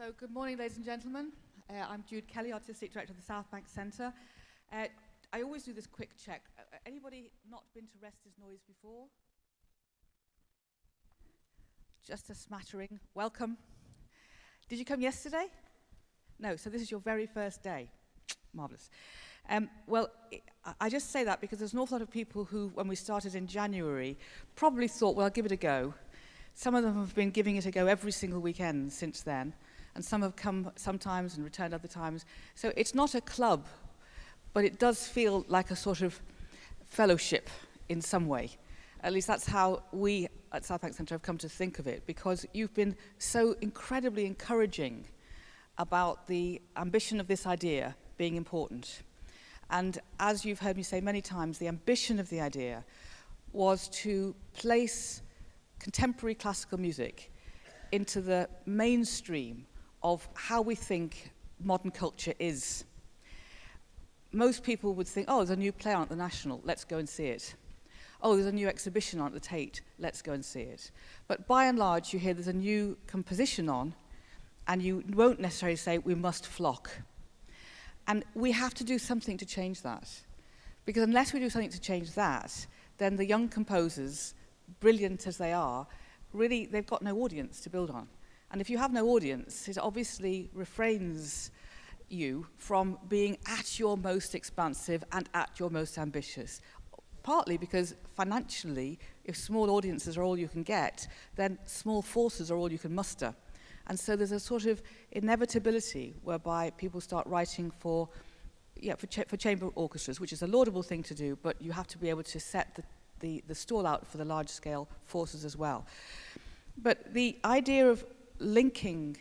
So good morning, ladies and gentlemen. I'm Jude Kelly, Artistic Director of the Southbank Centre. I always do this quick check. Anybody not been to Rest is Noise before? Just a smattering. Welcome. Did you come yesterday? No, so this is your very first day. Marvellous. I just say that because there's an awful lot of people who, when we started in January, probably thought, well, I'll give it a go. Some of them have been giving it a go every single weekend since then, and some have come sometimes and returned other times. So it's not a club, but it does feel like a sort of fellowship in some way. At least that's how we at Southbank Centre have come to think of it, because you've been so incredibly encouraging about the ambition of this idea being important. And as you've heard me say many times, the ambition of the idea was to place contemporary classical music into the mainstream of how we think modern culture is. Most people would think, oh, there's a new play on at the National, let's go and see it. Oh, there's a new exhibition on at the Tate, let's go and see it. But by and large, you hear there's a new composition on, and you won't necessarily say, we must flock. And we have to do something to change that. Because unless we do something to change that, then the young composers, brilliant as they are, really, they've got no audience to build on. And if you have no audience, it obviously refrains you from being at your most expansive and at your most ambitious. Partly because financially, if small audiences are all you can get, then small forces are all you can muster. And so there's a sort of inevitability whereby people start writing for chamber orchestras, which is a laudable thing to do, but you have to be able to set the stall out for the large-scale forces as well. But the idea of linking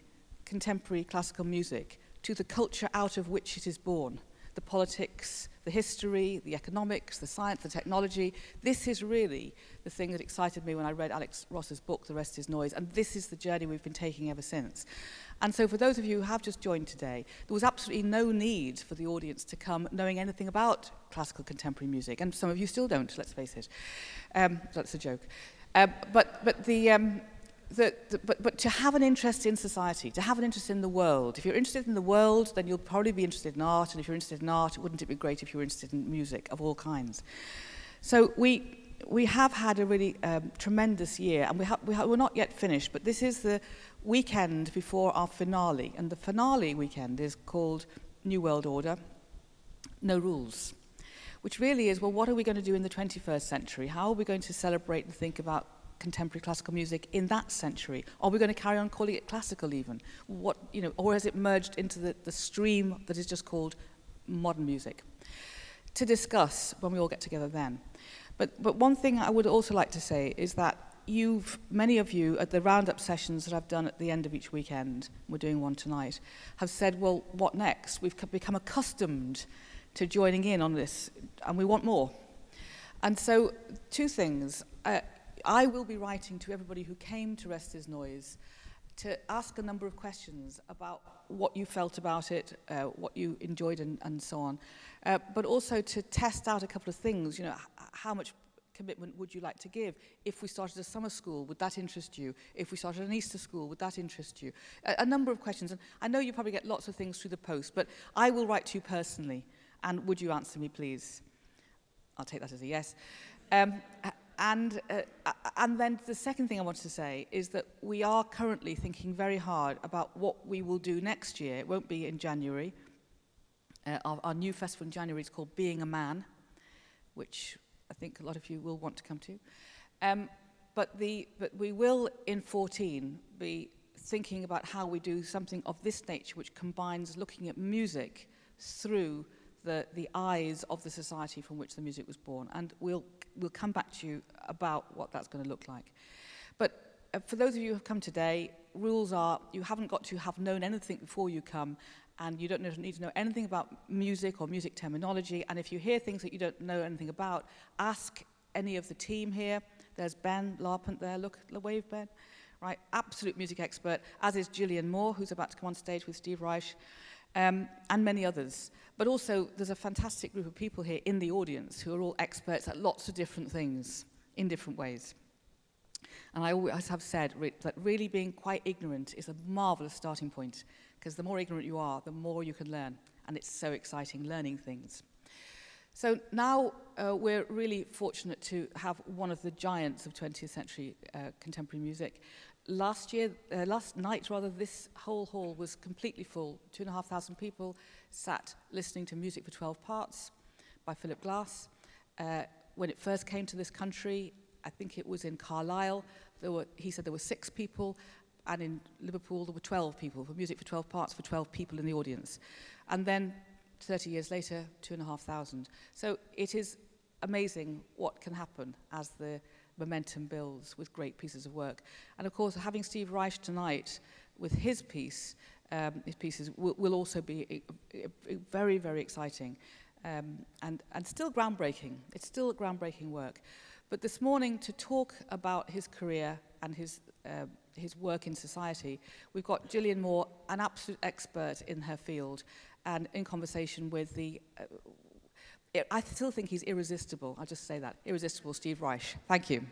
contemporary classical music to the culture out of which it is born, the politics, the history, the economics, the science, the technology, this is really the thing that excited me when I read Alex Ross's book, The Rest is Noise, and this is the journey we've been taking ever since. And so for those of you who have just joined today, there was absolutely no need for the audience to come knowing anything about classical contemporary music, and some of you still don't, let's face it. That's a joke. But to have an interest in society, to have an interest in the world. If you're interested in the world, then you'll probably be interested in art, and if you're interested in art, wouldn't it be great if you were interested in music of all kinds? So we have had a really tremendous year, and we're not yet finished, but this is the weekend before our finale, and the finale weekend is called New World Order, No Rules, which really is, well, what are we going to do in the 21st century? How are we going to celebrate and think about contemporary classical music in that century? Are we going to carry on calling it classical even? What, or has it merged into the stream that is just called modern music? To discuss when we all get together then. But one thing I would also like to say is that many of you at the roundup sessions that I've done at the end of each weekend, we're doing one tonight, have said, well, what next? We've become accustomed to joining in on this, and we want more. And so, two things. I will be writing to everybody who came to Rest is Noise to ask a number of questions about what you felt about it, what you enjoyed and so on, but also to test out a couple of things. How much commitment would you like to give? If we started a summer school, would that interest you? If we started an Easter school, would that interest you? A number of questions, and I know you probably get lots of things through the post, but I will write to you personally, and would you answer me, please? I'll take that as a yes. And then the second thing I wanted to say is that we are currently thinking very hard about what we will do next year. It won't be in January. Our new festival in January is called Being a Man, which I think a lot of you will want to come to. But we will, in 14, be thinking about how we do something of this nature, which combines looking at music through the eyes of the society from which the music was born. And we'll come back to you about what that's going to look like. But for those of you who have come today, rules are you haven't got to have known anything before you come, and you don't need to know anything about music or music terminology. And if you hear things that you don't know anything about, ask any of the team here. There's Ben Larpent there. Look, wave, Ben. Right, absolute music expert, as is Gillian Moore, who's about to come on stage with Steve Reich. And many others. But also, there's a fantastic group of people here in the audience who are all experts at lots of different things in different ways. And I always have said that really being quite ignorant is a marvellous starting point, because the more ignorant you are, the more you can learn. And it's so exciting learning things. So now we're really fortunate to have one of the giants of 20th century contemporary music. Last night, this whole hall was completely full. 2,500 people sat listening to Music for 12 Parts by Philip Glass. When it first came to this country, I think it was in Carlisle, he said there were 6 people, and in Liverpool there were 12 people, for Music for 12 Parts for 12 people in the audience. And then 30 years later, 2,500. So it is amazing what can happen as the momentum builds with great pieces of work. And of course, having Steve Reich tonight with his pieces will also be very, very exciting and still groundbreaking. It's still groundbreaking work. But this morning, to talk about his career and his work in society, we've got Gillian Moore, an absolute expert in her field, and in conversation with I still think he's irresistible. I'll just say that. Irresistible Steve Reich. Thank you.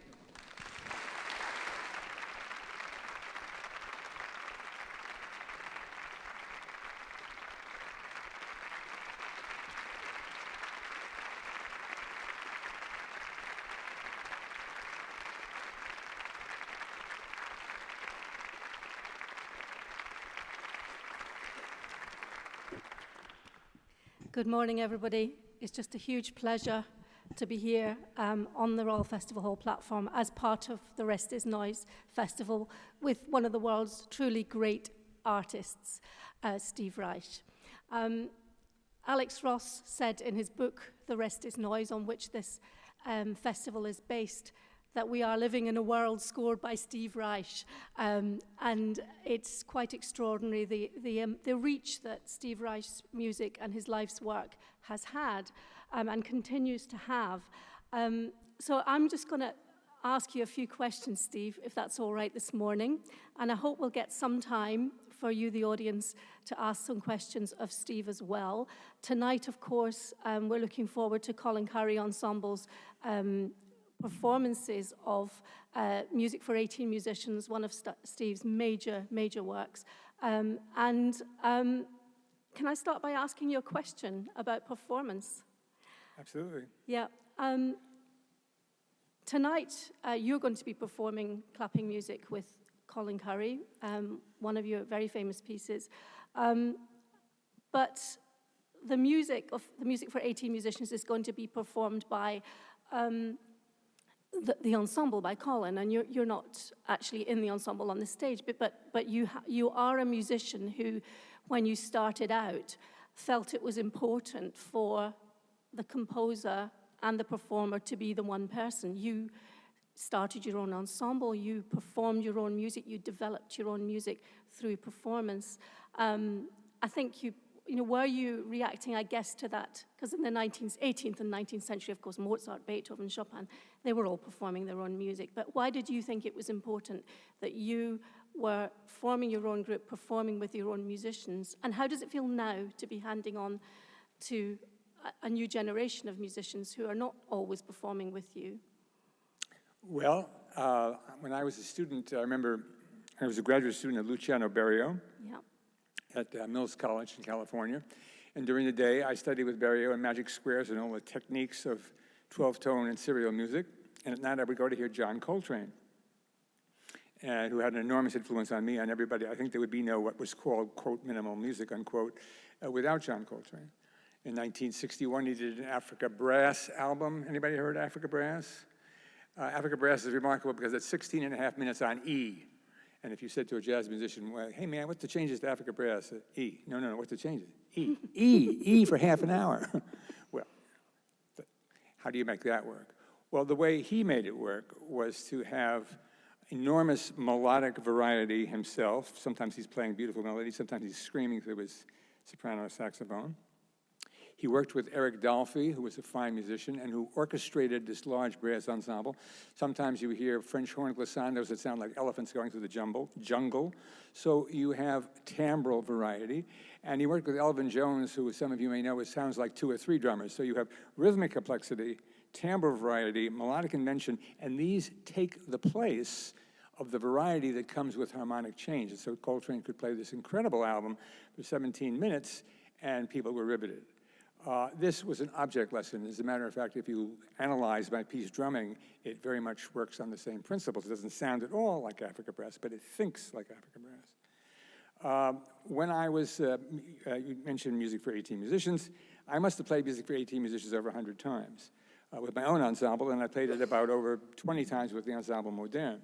Good morning, everybody. It's just a huge pleasure to be here on the Royal Festival Hall platform as part of the Rest is Noise Festival with one of the world's truly great artists, Steve Reich. Alex Ross said in his book, The Rest is Noise, on which this festival is based, that we are living in a world scored by Steve Reich. And it's quite extraordinary, the reach that Steve Reich's music and his life's work has had and continues to have. So I'm just going to ask you a few questions, Steve, if that's all right this morning. And I hope we'll get some time for you, the audience, to ask some questions of Steve as well. Tonight, of course, we're looking forward to Colin Currie Ensemble's performances of Music for 18 Musicians, one of Steve's major works. Can I start by asking you a question about performance? Absolutely. Yeah. Tonight, you're going to be performing clapping music with Colin Currie, one of your very famous pieces. But the music for 18 musicians is going to be performed by the ensemble by Colin, and you're not actually in the ensemble on the stage, but you are a musician who, when you started out, felt it was important for the composer and the performer to be the one person. You started your own ensemble, you performed your own music, you developed your own music through performance. I think were you reacting, I guess, to that? Because in the 18th and 19th century, of course, Mozart, Beethoven, Chopin, they were all performing their own music. But why did you think it was important that you were forming your own group, performing with your own musicians? And how does it feel now to be handing on to a new generation of musicians who are not always performing with you? Well, when I was a student, I remember I was a graduate student at Luciano Berio. Yeah. At Mills College in California. And during the day, I studied with Berio and magic squares and all the techniques of 12-tone and serial music. And at night, I would go to hear John Coltrane, who had an enormous influence on me and everybody. I think there would be no what was called, quote, minimal music, unquote, without John Coltrane. In 1961, he did an Africa Brass album. Anybody heard Africa Brass? Africa Brass is remarkable because it's 16 and a half minutes on E. And if you said to a jazz musician, well, hey, man, what's the changes to Africa Brass? E. No, what's the changes? E. E for half an hour. Well, how do you make that work? Well, the way he made it work was to have enormous melodic variety himself. Sometimes he's playing beautiful melodies. Sometimes he's screaming through his soprano saxophone. He worked with Eric Dolphy, who was a fine musician, and who orchestrated this large brass ensemble. Sometimes you hear French horn glissandos that sound like elephants going through the jungle. So you have timbral variety. And he worked with Elvin Jones, who some of you may know, sounds like 2 or 3 drummers. So you have rhythmic complexity timbre variety, melodic invention, and these take the place of the variety that comes with harmonic change. And so Coltrane could play this incredible album for 17 minutes, and people were riveted. This was an object lesson. As a matter of fact, if you analyze my piece drumming, it very much works on the same principles. It doesn't sound at all like Africa Brass, but it thinks like Africa Brass. When I was, you mentioned music for 18 musicians, I must have played music for 18 musicians over 100 times with my own ensemble, and I played it about over 20 times with the Ensemble Moderne.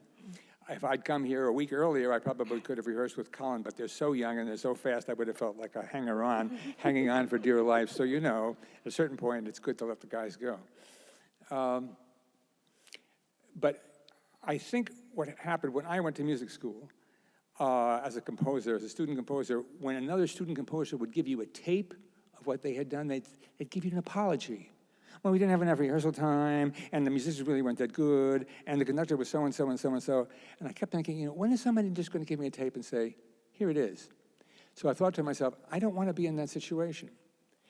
If I'd come here a week earlier, I probably could have rehearsed with Colin, but they're so young and they're so fast, I would have felt like a hanger-on, hanging on for dear life. So, you know, at a certain point, it's good to let the guys go. But I think what happened when I went to music school as a composer, as a student composer, when another student composer would give you a tape of what they had done, they'd give you an apology. Well, we didn't have enough rehearsal time, and the musicians really weren't that good, and the conductor was so-and-so and so-and-so. And I kept thinking, you know, when is somebody just going to give me a tape and say, here it is? So I thought to myself, I don't want to be in that situation.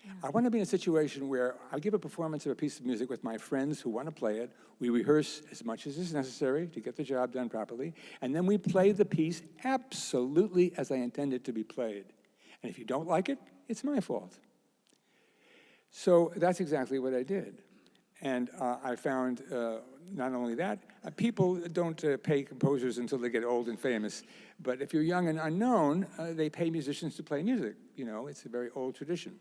Yeah. I want to be in a situation where I give a performance of a piece of music with my friends who want to play it. We rehearse as much as is necessary to get the job done properly, and then we play the piece absolutely as I intend it to be played. And if you don't like it, it's my fault. So that's exactly what I did. And I found not only that, people don't pay composers until they get old and famous. But if you're young and unknown, they pay musicians to play music. You know, it's a very old tradition.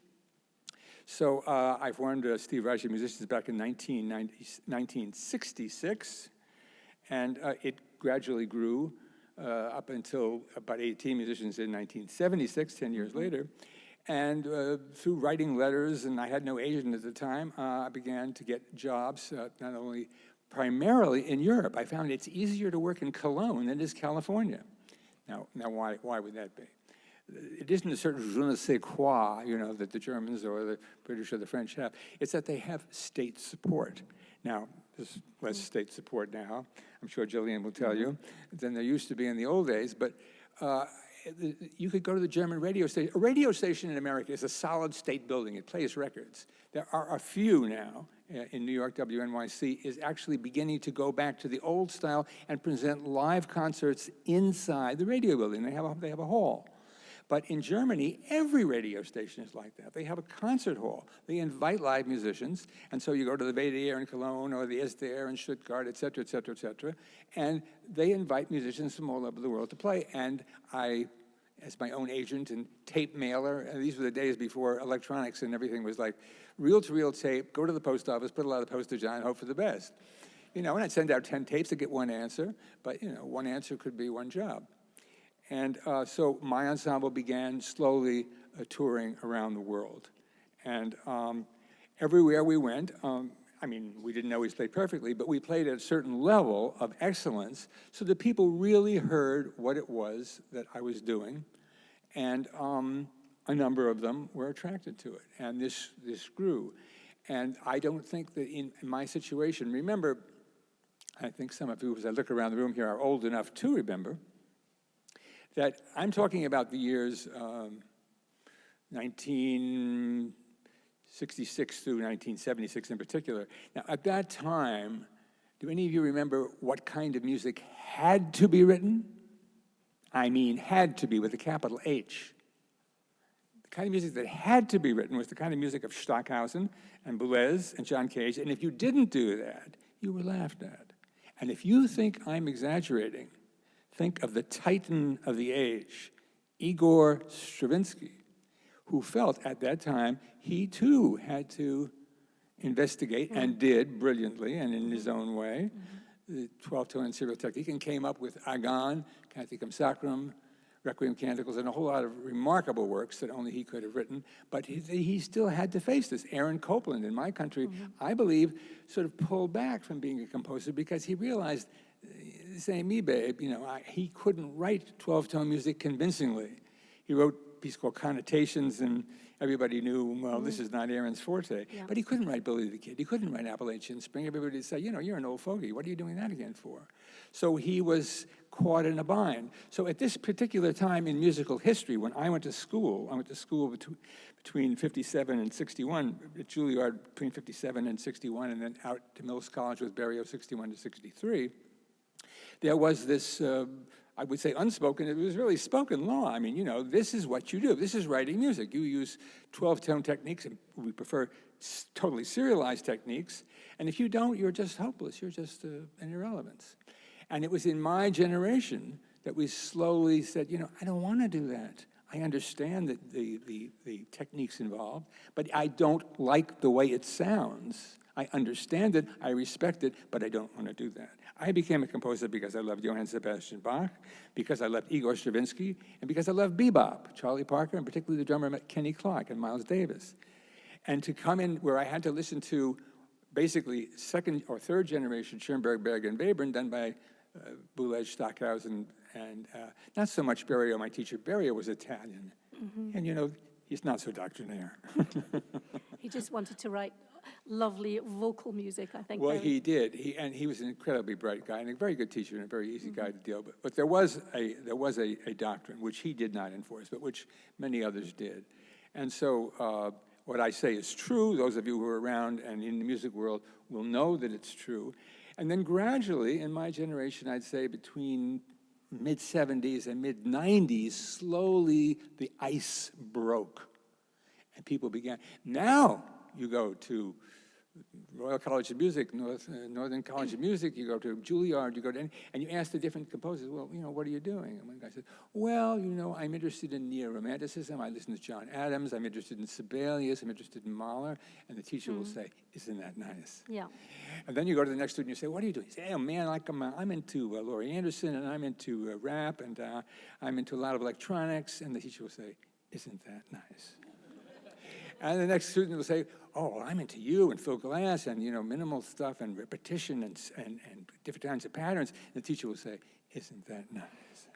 So I formed Steve Reich Musicians back in 1966. And it gradually grew up until about 18 musicians in 1976, 10 years later. And through writing letters, and I had no agent at the time, I began to get jobs, not only primarily in Europe. I found it's easier to work in Cologne than it is California. Now why would that be? It isn't a certain je ne sais quoi, you know, that the Germans or the British or the French have. It's that they have state support. Now, there's less state support now, I'm sure Gillian will tell you, than there used to be in the old days, but you could go to the German radio station. A radio station in America is a solid state building. It plays records. There are a few now in New York. WNYC is actually beginning to go back to the old style and present live concerts inside the radio building. They have a hall. But in Germany, every radio station is like that. They have a concert hall. They invite live musicians, and so you go to the WDR in Cologne or the SDR in Stuttgart, et cetera, et cetera, et cetera, and they invite musicians from all over the world to play. And I, as my own agent and tape mailer, and these were the days before electronics and everything was like reel-to-reel tape, go to the post office, put a lot of postage on, hope for the best. You know, and I'd send out 10 tapes to get one answer, but, you know, one answer could be one job. And so my ensemble began slowly touring around the world. And everywhere we went, I mean, we didn't always play perfectly, but we played at a certain level of excellence so that people really heard what it was that I was doing. And a number of them were attracted to it. And this grew. And I don't think that in my situation, remember, I think some of you, as I look around the room here, are old enough to remember, that I'm talking about the years 1966 through 1976 in particular. Now, at that time, do any of you remember what kind of music had to be written? I mean, had to be with a capital H. The kind of music that had to be written was the kind of music of Stockhausen and Boulez and John Cage, and if you didn't do that, you were laughed at. And if you think I'm exaggerating, think of the titan of the age, Igor Stravinsky, who felt at that time he too had to investigate, and did brilliantly and in his own way, the 12-tone and serial technique, and came up with Agon, Canticum Sacrum, Requiem Canticles, and a whole lot of remarkable works that only he could have written. But he still had to face this. Aaron Copland in my country, I believe, sort of pulled back from being a composer because he realized, say me, babe, you know, he couldn't write 12-tone music convincingly. He wrote piece called Connotations, and everybody knew, well, this is not Aaron's forte. Yeah. But he couldn't write Billy the Kid. He couldn't write Appalachian Spring. Everybody would say, you're an old fogey. What are you doing that again for? So he was caught in a bind. So at this particular time in musical history, when I went to school between 57 and 61, at Juilliard between 57 and 61, and then out to Mills College with Berrio 61 to 63, there was this, I would say unspoken, it was really spoken law. I mean, this is what you do. This is writing music. You use 12-tone techniques, and we prefer totally serialized techniques. And if you don't, you're just hopeless. You're just an irrelevance. And it was in my generation that we slowly said, I don't want to do that. I understand that the techniques involved, but I don't like the way it sounds. I understand it, I respect it, but I don't want to do that. I became a composer because I loved Johann Sebastian Bach, because I loved Igor Stravinsky, and because I loved bebop, Charlie Parker, and particularly the drummer Kenny Clarke and Miles Davis. And to come in where I had to listen to basically second or third generation Schoenberg, Berg, and Webern, done by Boulez, Stockhausen, and not so much Berrio, my teacher. Berrio was Italian. Mm-hmm. And he's not so doctrinaire. He just wanted to write lovely vocal music, I think. Well, he did. He was an incredibly bright guy and a very good teacher and a very easy guy to deal with. But there was a doctrine which he did not enforce, but which many others did. And so what I say is true. Those of you who are around and in the music world will know that it's true. And then gradually, in my generation, I'd say between mid-70s and mid-90s, slowly the ice broke. And people began. Now you go to Royal College of Music, Northern College of Music, you go to Juilliard, you go to, and you ask the different composers, well, what are you doing? And one guy says, well, I'm interested in neo-romanticism. I listen to John Adams. I'm interested in Sibelius. I'm interested in Mahler. And the teacher will say, isn't that nice? Yeah. And then you go to the next student and you say, what are you doing? You say, oh, man, I'm into Laurie Anderson, and I'm into rap, and I'm into a lot of electronics. And the teacher will say, isn't that nice? And the next student will say, oh, I'm into you and Phil Glass and, minimal stuff and repetition and different kinds of patterns. And the teacher will say, isn't that nice?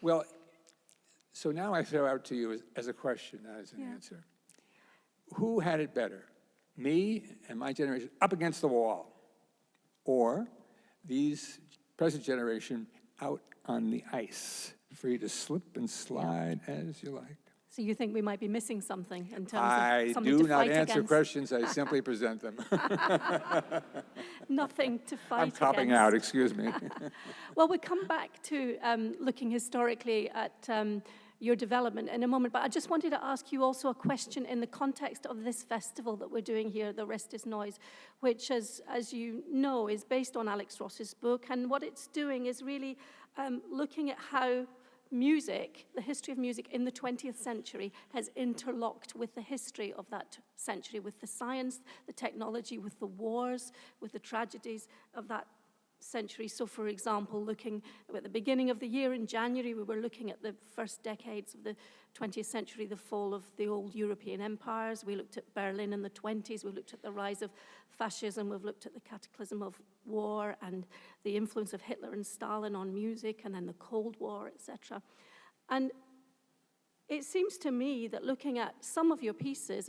Well, so now I throw out to you as a question, not as an answer. Who had it better? Me and my generation up against the wall, or these present generation out on the ice, free to slip and slide as you like? So you think we might be missing something in terms of something to fight against? I do not answer questions, I simply present them. Nothing to fight I'm topping out, excuse me. Well, we'll come back to looking historically at your development in a moment, but I just wanted to ask you also a question in the context of this festival that we're doing here, The Rest is Noise, which, as you know, is based on Alex Ross's book, and what it's doing is really looking at how music, the history of music in the 20th century has interlocked with the history of that century, with the science, the technology, with the wars, with the tragedies of that century. So, for example, looking at the beginning of the year in January, we were looking at the first decades of the 20th century, the fall of the old European empires. We looked at Berlin in the 20s. We looked at the rise of fascism. We've looked at the cataclysm of war and the influence of Hitler and Stalin on music, and then the Cold War, etc. And it seems to me that looking at some of your pieces,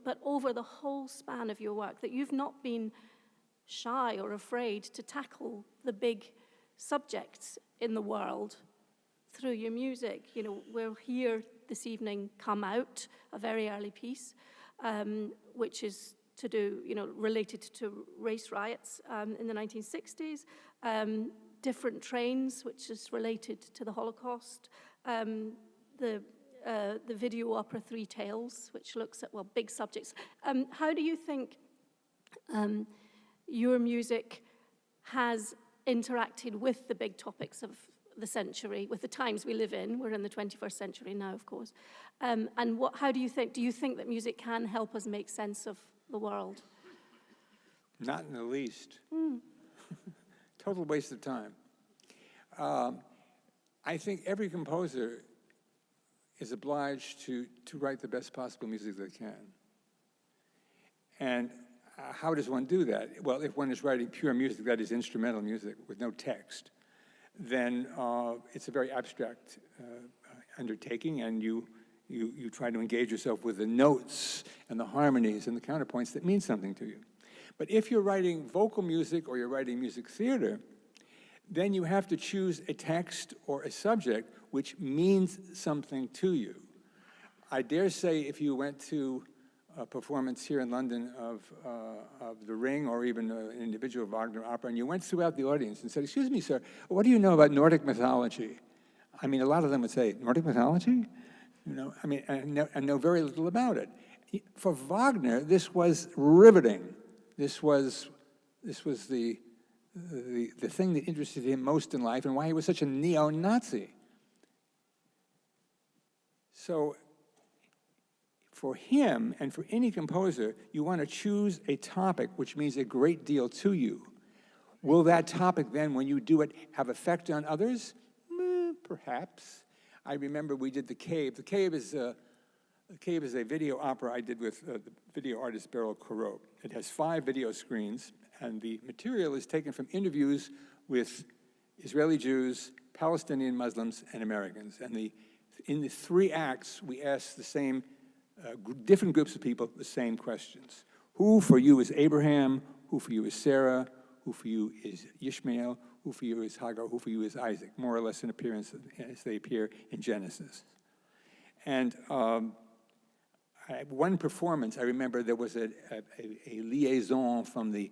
but over the whole span of your work, that you've not been shy or afraid to tackle the big subjects in the world through your music. We'll hear this evening Come Out, a very early piece, which is to do, related to race riots in the 1960s, Different Trains, which is related to the Holocaust, the video opera Three Tales, which looks at, big subjects. How do you think your music has interacted with the big topics of the century, with the times we live in? We're in the 21st century now, of course. And how do you think that music can help us make sense of the world? Not in the least. Total waste of time. I think every composer is obliged to write the best possible music they can. And how does one do that? Well, if one is writing pure music, that is instrumental music with no text, then it's a very abstract undertaking, and you try to engage yourself with the notes and the harmonies and the counterpoints that mean something to you. But if you're writing vocal music or you're writing music theater, then you have to choose a text or a subject which means something to you. I dare say if you went to a performance here in London of The Ring or even an individual Wagner opera, and you went throughout the audience and said, "Excuse me, sir, what do you know about Nordic mythology?" I mean, a lot of them would say, "Nordic mythology?" You know, I mean, I know very little about it. For Wagner, this was riveting. This was the thing that interested him most in life and why he was such a neo-Nazi. So for him and for any composer, you want to choose a topic which means a great deal to you. Will that topic then, when you do it, have effect on others? Perhaps. I remember we did The Cave. The Cave is a video opera I did with the video artist Beryl Corot. It has 5 video screens, and the material is taken from interviews with Israeli Jews, Palestinian Muslims, and Americans. And in the 3 acts, we ask the same, different groups of people, the same questions. Who for you is Abraham? Who for you is Sarah? Who for you is Ishmael? Who for you is Hagar? Who for you is Isaac? More or less in appearance as they appear in Genesis. And one performance, I remember there was a liaison from the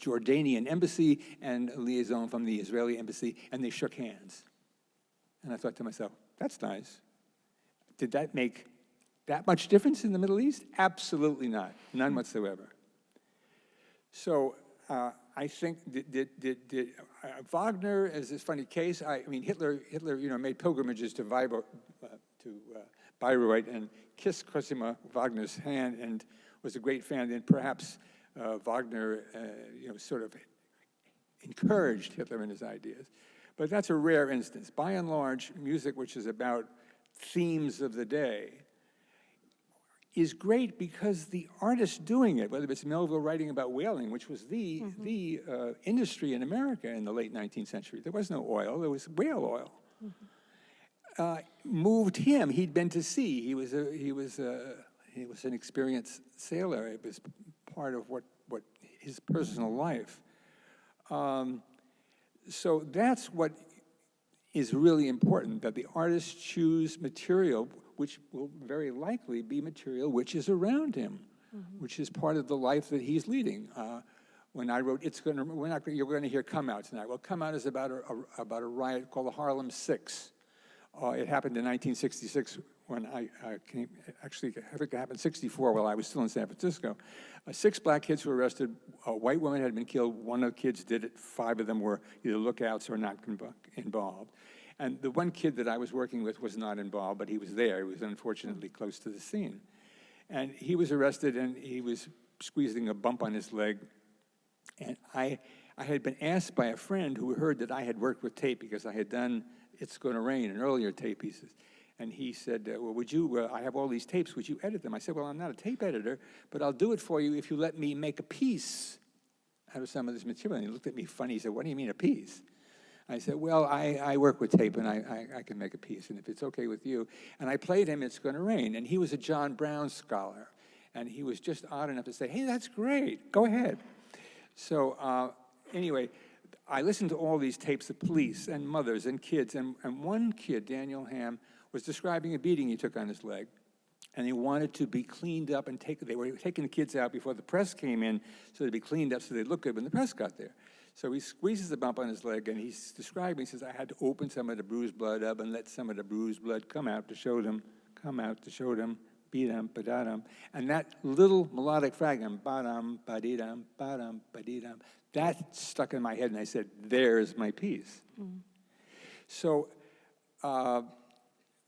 Jordanian embassy and a liaison from the Israeli embassy, and they shook hands. And I thought to myself, that's nice. Did that make that much difference in the Middle East? Absolutely not, none whatsoever. So I think Wagner is this funny case. I mean, Hitler, made pilgrimages to Bayreuth and kissed Cosima Wagner's hand and was a great fan. And perhaps Wagner, sort of encouraged Hitler in his ideas. But that's a rare instance. By and large, music which is about themes of the day is great because the artist doing it, whether it's Melville writing about whaling, which was the industry in America in the late 19th century. There was no oil, there was whale oil. Moved him. He'd been to sea. He was an experienced sailor. It was part of what his personal life. So that's what is really important, that the artist choose material which will very likely be material which is around him, which is part of the life that he's leading. When I wrote, you're going to hear "Come Out" tonight. Well, "Come Out" is about a riot called the Harlem Six. It happened in 1966 when I came. Actually, I think it happened in '64 while I was still in San Francisco. 6 black kids were arrested. A white woman had been killed. One of the kids did it. 5 of them were either lookouts or not involved. And the one kid that I was working with was not involved, but he was there. He was unfortunately close to the scene. And he was arrested, and he was squeezing a bump on his leg. And I had been asked by a friend who heard that I had worked with tape because I had done "It's Gonna Rain" and earlier tape pieces. And he said, well, would you, I have all these tapes, would you edit them? I said, well, I'm not a tape editor, but I'll do it for you if you let me make a piece out of some of this material. And he looked at me funny. He said, what do you mean a piece? I said, well, I work with tape, and I can make a piece, and if it's okay with you. And I played him "It's Gonna Rain," and he was a John Brown scholar. And he was just odd enough to say, hey, that's great, go ahead. So anyway, I listened to all these tapes of police and mothers and kids, and one kid, Daniel Ham, was describing a beating he took on his leg, and he wanted to be cleaned up and they were taking the kids out before the press came in so they'd be cleaned up so they'd look good when the press got there. So he squeezes the bump on his leg, and he's describing, he says, I had to open some of the bruised blood up and let some of the bruised blood come out to show them, be-dum, ba-da-dum. And that little melodic fragment, ba-dum, ba-dee-dum, ba-dum, ba-dee-dum, that stuck in my head, and I said, there's my piece. So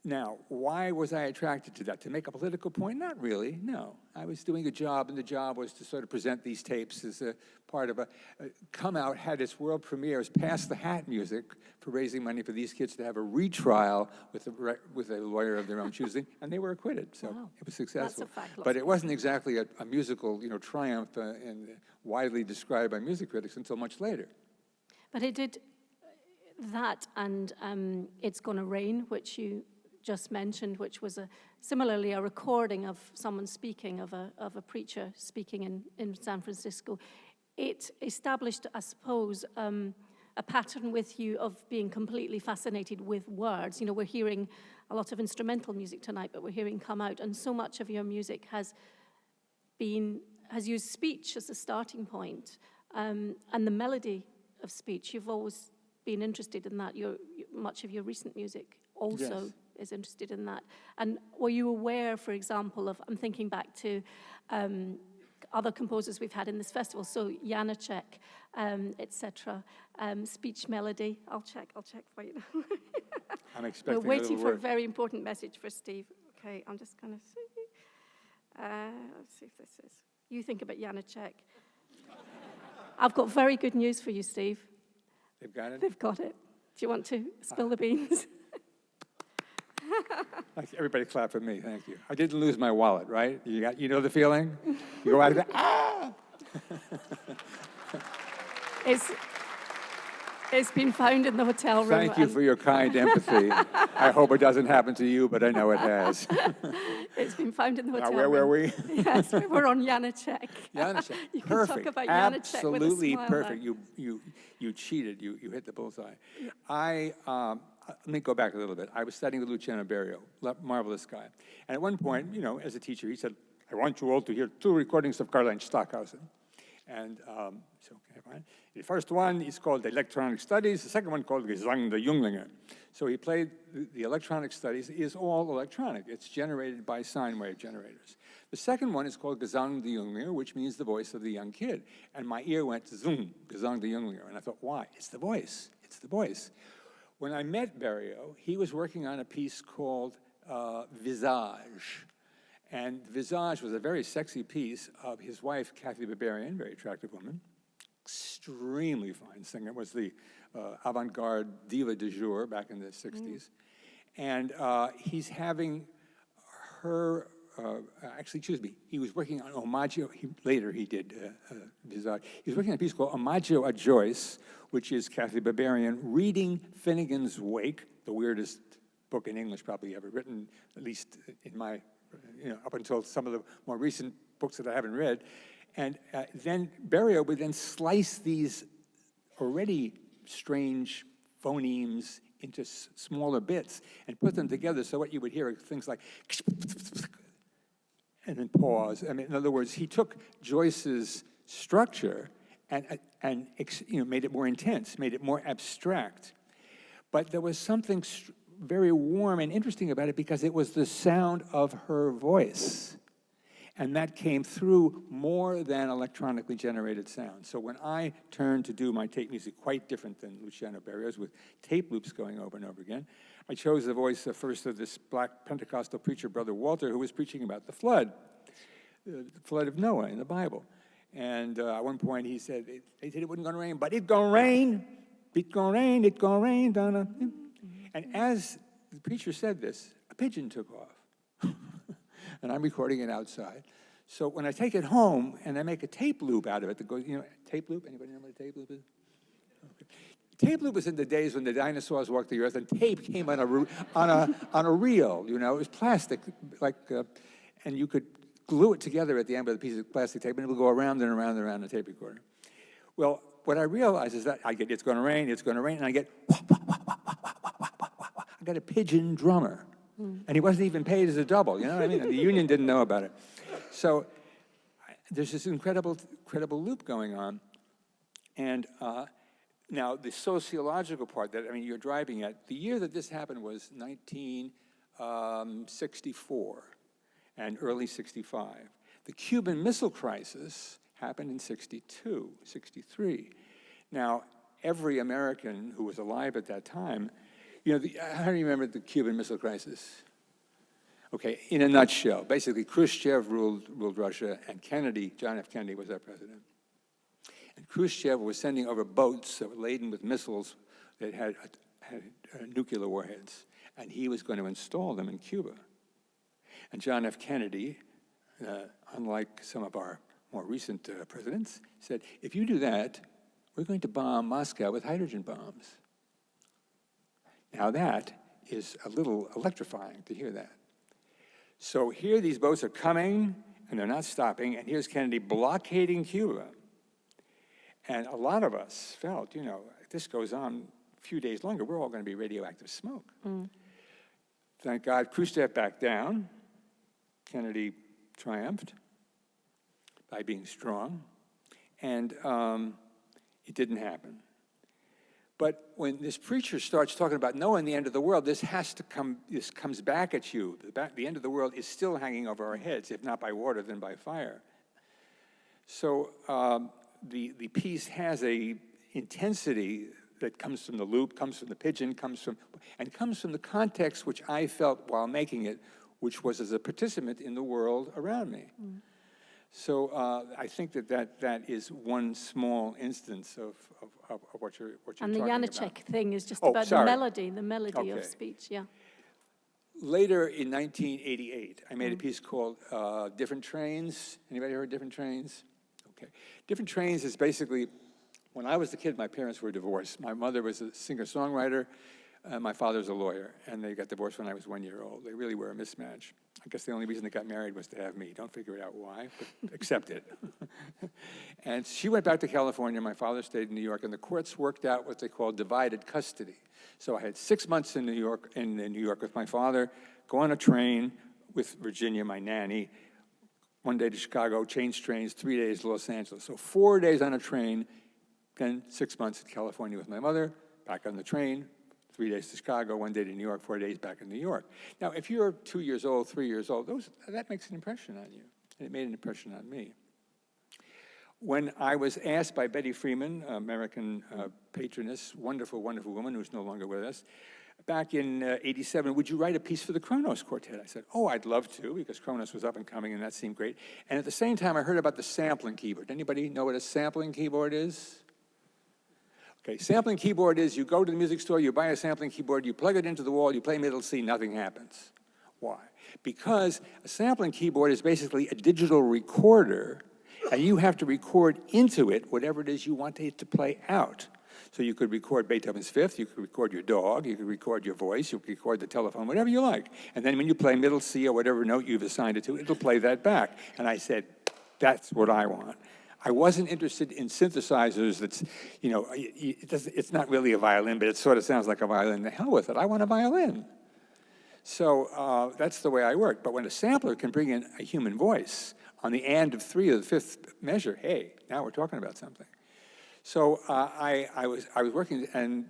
now, why was I attracted to that? To make a political point? Not really, no. I was doing a job, and the job was to sort of present these tapes as a part of Come Out had its world premiere as Pass the Hat music for raising money for these kids to have a retrial with a lawyer of their own choosing, and they were acquitted, so it was successful. That's a fact. But it wasn't exactly a musical, triumph and widely described by music critics until much later. But it did. that and It's Gonna Rain, which you just mentioned, which was similarly a recording of someone speaking, of a preacher speaking in San Francisco. It established, I suppose, a pattern with you of being completely fascinated with words. You know, we're hearing a lot of instrumental music tonight, but we're hearing come out, and so much of your music has used speech as a starting point, and the melody of speech. You've always been interested in that. Much of your recent music also is interested in that. And were you aware, for example, of, I'm thinking back to other composers we've had in this festival, so Janacek, etc. Speech melody. I'll check for you. I'm expecting We're waiting a for a word. very important message for Steve. Okay, I'm just going to see. Let's see if this is. You think about Janacek. I've got very good news for you, Steve. They've got it? They've got it. Do you want to spill the beans? Everybody clap for me, thank you. I didn't lose my wallet, right? You know the feeling? You go out of there, ah! It's been found in the hotel room. Thank you for your kind empathy. I hope it doesn't happen to you, but I know it has. It's been found in the hotel Now, room. where were we? Yes, we were on Janacek. Janacek, You can perfect. talk about Janacek Absolutely with a smile perfect. there. You cheated. You hit the bullseye. Let me go back a little bit. I was studying with Luciano Berio, marvelous guy. And at one point, you know, as a teacher, he said, I want you all to hear 2 recordings of Karl-Heinz Stockhausen. And so, okay, fine. The first one is called Electronic Studies. The second one called Gesang der Jünglinge. So he played the Electronic Studies is all electronic. It's generated by sine wave generators. The second one is called Gesang der Jünglinge, which means the voice of the young kid. And my ear went zoom, Gesang der Jünglinge. And I thought, why? It's the voice. It's the voice. When I met Berio, he was working on a piece called Visage. And Visage was a very sexy piece of his wife, Kathy Barbarian, very attractive woman, extremely fine singer, was the avant-garde diva du jour back in the 60s. And he's having her, he was working on Omaggio, later he did Visage. He was working on a piece called Omaggio a Joyce, which is Kathy Barbarian reading Finnegan's Wake, the weirdest book in English probably ever written, at least in my, up until some of the more recent books that I haven't read. And then Berio would then slice these already strange phonemes into smaller bits and put them together, so what you would hear are things like and then pause. I mean, in other words, he took Joyce's structure and made it more intense, made it more abstract. But there was something very warm and interesting about it because it was the sound of her voice. And that came through more than electronically generated sound. So when I turned to do my tape music, quite different than Luciano Berio's, with tape loops going over and over again, I chose the voice first of this black Pentecostal preacher, Brother Walter, who was preaching about the flood of Noah in the Bible. And at one point he said, they said it wasn't gonna rain, but it's gonna rain. It's gonna rain, it's gonna rain. Donna. And as the preacher said this, a pigeon took off. And I'm recording it outside. So when I take it home and I make a tape loop out of it that goes, tape loop? Anybody know what a tape loop is? Okay. Tape loop was in the days when the dinosaurs walked the earth and tape came on a reel, it was plastic, and you could glue it together at the end with a piece of plastic tape and it would go around and around and around the tape recorder. Well, what I realized is that I get, it's gonna rain, and I get, I got a pigeon drummer. And he wasn't even paid as a double, you know what I mean? And the union didn't know about it. So there's this incredible loop going on. And now the sociological part that, you're driving at, the year that this happened was 1964 and early 65. The Cuban Missile Crisis happened in 62, 63. Now, every American who was alive at that time, how do you remember the Cuban Missile Crisis? Okay, in a nutshell, basically Khrushchev ruled Russia, and John F. Kennedy was our president. And Khrushchev was sending over boats that were laden with missiles that had nuclear warheads, and he was going to install them in Cuba. And John F. Kennedy, unlike some of our more recent presidents, said, if you do that, we're going to bomb Moscow with hydrogen bombs. Now that is a little electrifying to hear that. So here these boats are coming, and they're not stopping, and here's Kennedy blockading Cuba. And a lot of us felt, you know, if this goes on a few days longer, we're all going to be radioactive smoke. Thank God Khrushchev backed down. Kennedy triumphed by being strong, and it didn't happen. But when this preacher starts talking about knowing the end of the world, this comes back at you. The end of the world is still hanging over our heads, if not by water, then by fire. So the piece has a intensity that comes from the loop, comes from the pigeon, comes from the context which I felt while making it, which was as a participant in the world around me. So I think that is one small instance of what you're and the talking Janacek about. thing is just Oh, about sorry. the melody Okay. of speech, yeah. Later in 1988, I made a piece called Different Trains. Anybody heard Different Trains? Okay. Different Trains is basically, when I was a kid, my parents were divorced. My mother was a singer-songwriter, my father was a lawyer, and they got divorced when I was 1 year old. They really were a mismatch. I guess the only reason they got married was to have me. Don't figure out why, but accept it. And she went back to California. My father stayed in New York, and the courts worked out what they call divided custody. So I had 6 months in New York with my father, go on a train with Virginia, my nanny, 1 day to Chicago, change trains, 3 days to Los Angeles. So 4 days on a train, then 6 months in California with my mother, back on the train, 3 days to Chicago, 1 day to New York, 4 days back in New York. Now, if you're 2 years old, 3 years old, that makes an impression on you. And it made an impression on me. When I was asked by Betty Freeman, American patroness, wonderful, wonderful woman who's no longer with us, back in '87, would you write a piece for the Kronos Quartet? I said, oh, I'd love to, because Kronos was up and coming, and that seemed great. And at the same time, I heard about the sampling keyboard. Anybody know what a sampling keyboard is? Okay, sampling keyboard is you go to the music store, you buy a sampling keyboard, you plug it into the wall, you play middle C, nothing happens. Why? Because a sampling keyboard is basically a digital recorder, and you have to record into it whatever it is you want it to play out. So you could record Beethoven's Fifth, you could record your dog, you could record your voice, you could record the telephone, whatever you like. And then when you play middle C or whatever note you've assigned it to, it'll play that back. And I said, that's what I want. I wasn't interested in synthesizers that's, you know, it's not really a violin, but it sort of sounds like a violin. The hell with it, I want a violin. So that's the way I work. But when a sampler can bring in a human voice on the and of 3 of the 5th measure, hey, now we're talking about something. So I was working, and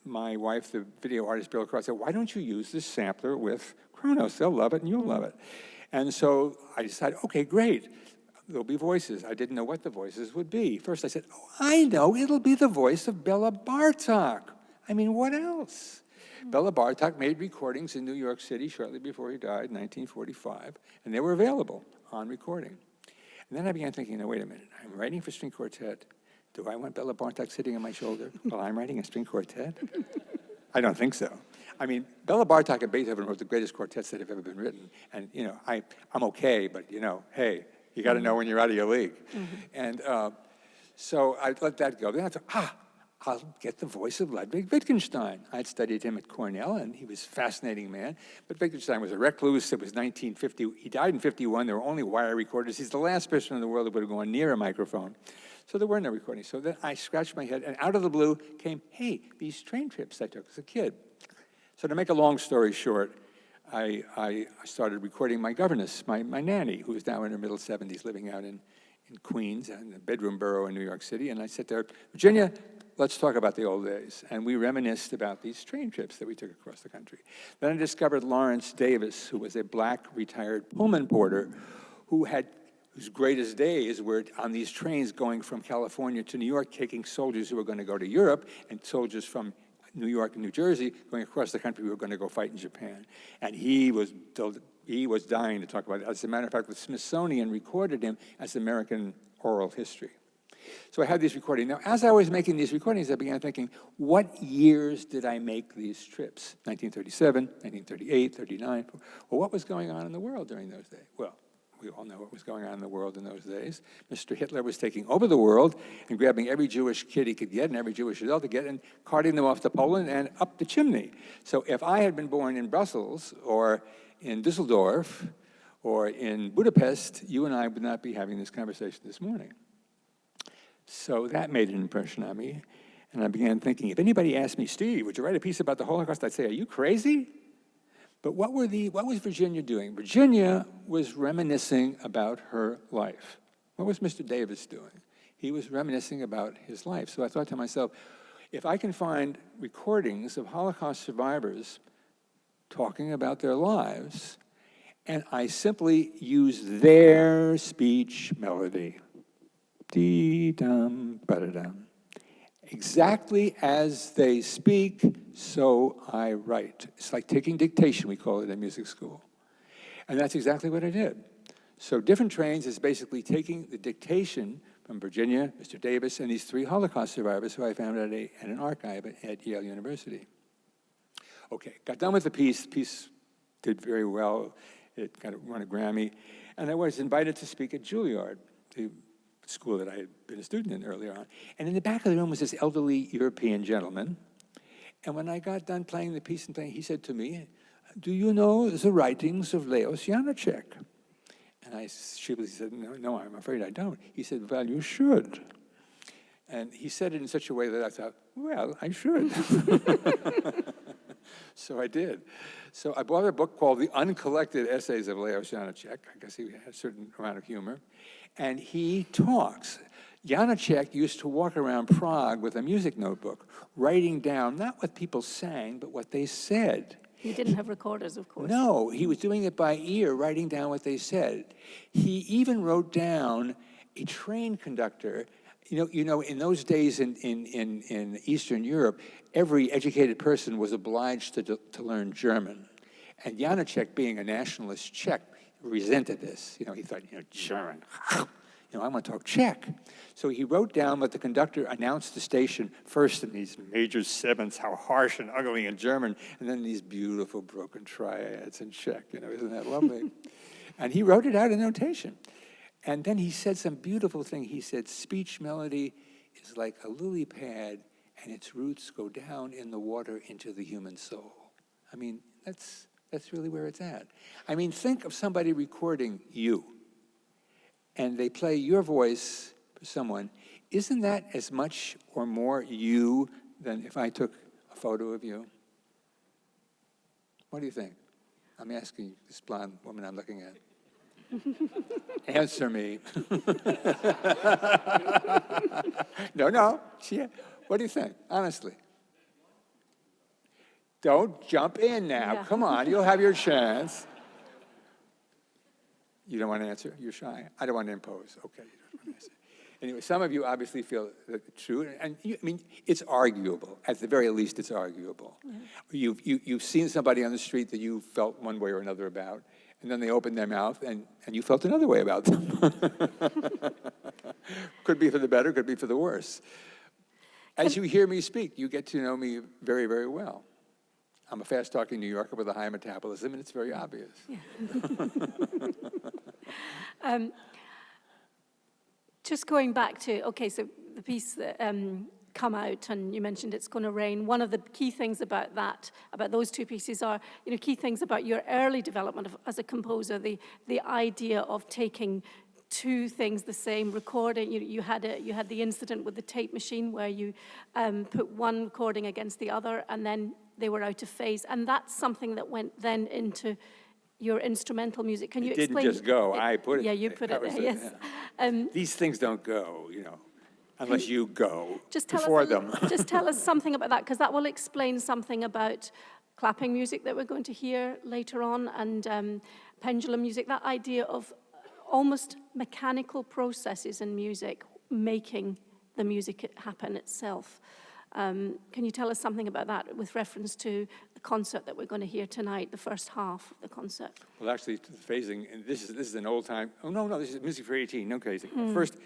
my wife, the video artist, Bill Cross, said, why don't you use this sampler with Kronos? They'll love it, and you'll love it. And so I decided, okay, great. There'll be voices. I didn't know what the voices would be. First I said, oh, I know, it'll be the voice of Bela Bartok. I mean, what else? Bela Bartok made recordings in New York City shortly before he died in 1945, and they were available on recording. And then I began thinking, no, wait a minute, I'm writing for string quartet. Do I want Bela Bartok sitting on my shoulder while I'm writing a string quartet? I don't think so. I mean, Bela Bartok and Beethoven wrote the greatest quartets that have ever been written. And, you know, I'm okay, but, you know, hey, you got to know when you're out of your league. And so I let that go. Then I thought, I'll get the voice of Ludwig Wittgenstein. I'd studied him at Cornell, and he was a fascinating man. But Wittgenstein was a recluse. It was 1950. He died in 51. There were only wire recorders. He's the last person in the world that would have gone near a microphone. So there were no recordings. So then I scratched my head, and out of the blue came, hey, these train trips I took as a kid. So to make a long story short, I started recording my governess, my nanny, who is now in her middle 70s, living out in Queens, in a bedroom borough in New York City. And I said to her, Virginia, let's talk about the old days. And we reminisced about these train trips that we took across the country. Then I discovered Lawrence Davis, who was a black retired Pullman porter whose greatest days were on these trains going from California to New York, taking soldiers who were going to go to Europe and soldiers from New York and New Jersey going across the country who were going to go fight in Japan. And he was dying to talk about it. As a matter of fact, the Smithsonian recorded him as American oral history. So I had these recordings. Now, as I was making these recordings, I began thinking, what years did I make these trips? 1937, 1938, 39. Well, what was going on in the world during those days? Well, We all know what was going on in the world in those days. Mr. Hitler was taking over the world and grabbing every Jewish kid he could get and every Jewish adult to get and carting them off to Poland and up the chimney. So if I had been born in Brussels or in Dusseldorf or in Budapest, you and I would not be having this conversation this morning. So that made an impression on me. And I began thinking, if anybody asked me, Steve, would you write a piece about the Holocaust? I'd say, are you crazy? But what was Virginia doing? Virginia was reminiscing about her life. What was Mr. Davis doing? He was reminiscing about his life. So I thought to myself, if I can find recordings of Holocaust survivors talking about their lives, and I simply use their speech melody, dee-dum, ba-da-dum, exactly as they speak, so I write. It's like taking dictation, we call it in music school. And that's exactly what I did. So Different Trains is basically taking the dictation from Virginia, Mr. Davis, and these 3 Holocaust survivors who I found at an archive at Yale University. Okay, got done with the piece. The piece did very well. It kind of won a Grammy. And I was invited to speak at Juilliard, the school that I had been a student in earlier on. And in the back of the room was this elderly European gentleman. And when I got done playing the piece and playing, he said to me, do you know the writings of Leos Janáček? And I sheepishly said, no, I'm afraid I don't. He said, well, you should. And he said it in such a way that I thought, well, I should. So I did. So I bought a book called The Uncollected Essays of Leos Janáček. I guess he had a certain amount of humor. And he talks. Janáček used to walk around Prague with a music notebook, writing down not what people sang, but what they said. He didn't have recorders, of course. No, he was doing it by ear, writing down what they said. He even wrote down a train conductor. You know, in those days in Eastern Europe, every educated person was obliged to learn German. And Janáček, being a nationalist Czech, resented this. You know, he thought, German. I want to talk Czech. So he wrote down what the conductor announced the station, first in these major sevenths, how harsh and ugly in German, and then these beautiful broken triads in Czech. Isn't that lovely? And he wrote it out in notation. And then he said some beautiful thing. He said, speech melody is like a lily pad, and its roots go down in the water into the human soul. I mean, that's really where it's at. I mean, think of somebody recording you, and they play your voice for someone. Isn't that as much or more you than if I took a photo of you? What do you think? I'm asking this blonde woman I'm looking at. Answer me. No. What do you think? Honestly. Don't jump in now. Yeah. Come on, you'll have your chance. You don't want to answer? You're shy. I don't want to impose. Okay, you don't want to answer. Anyway, some of you obviously feel that it's true, and it's arguable. At the very least, it's arguable. Yeah. You've seen somebody on the street that you felt one way or another about, and then they opened their mouth, and you felt another way about them. Could be for the better, could be for the worse. As you hear me speak, you get to know me very, very well. I'm a fast-talking New Yorker with a high metabolism, and it's very obvious. Yeah. Just going back to, so the piece that come out, and you mentioned It's Gonna Rain. One of the key things about that, about those two pieces are, key things about your early development as a composer, the idea of taking two things the same, recording. You had the incident with the tape machine where you put one recording against the other, and then they were out of phase, and that's something that went then into your instrumental music. Can you explain? It didn't just go. I put it. Yeah, you put it there. Yes. Yeah. These things don't go, unless you go before them. Just tell us something about that, because that will explain something about clapping music that we're going to hear later on, and pendulum music. That idea of almost mechanical processes in music making the music happen itself. Can you tell us something about that with reference to the concert that we're going to hear tonight, the first half of the concert? Well, actually, the phasing, and this is an old time. Oh, no, this is music for 18, no crazy.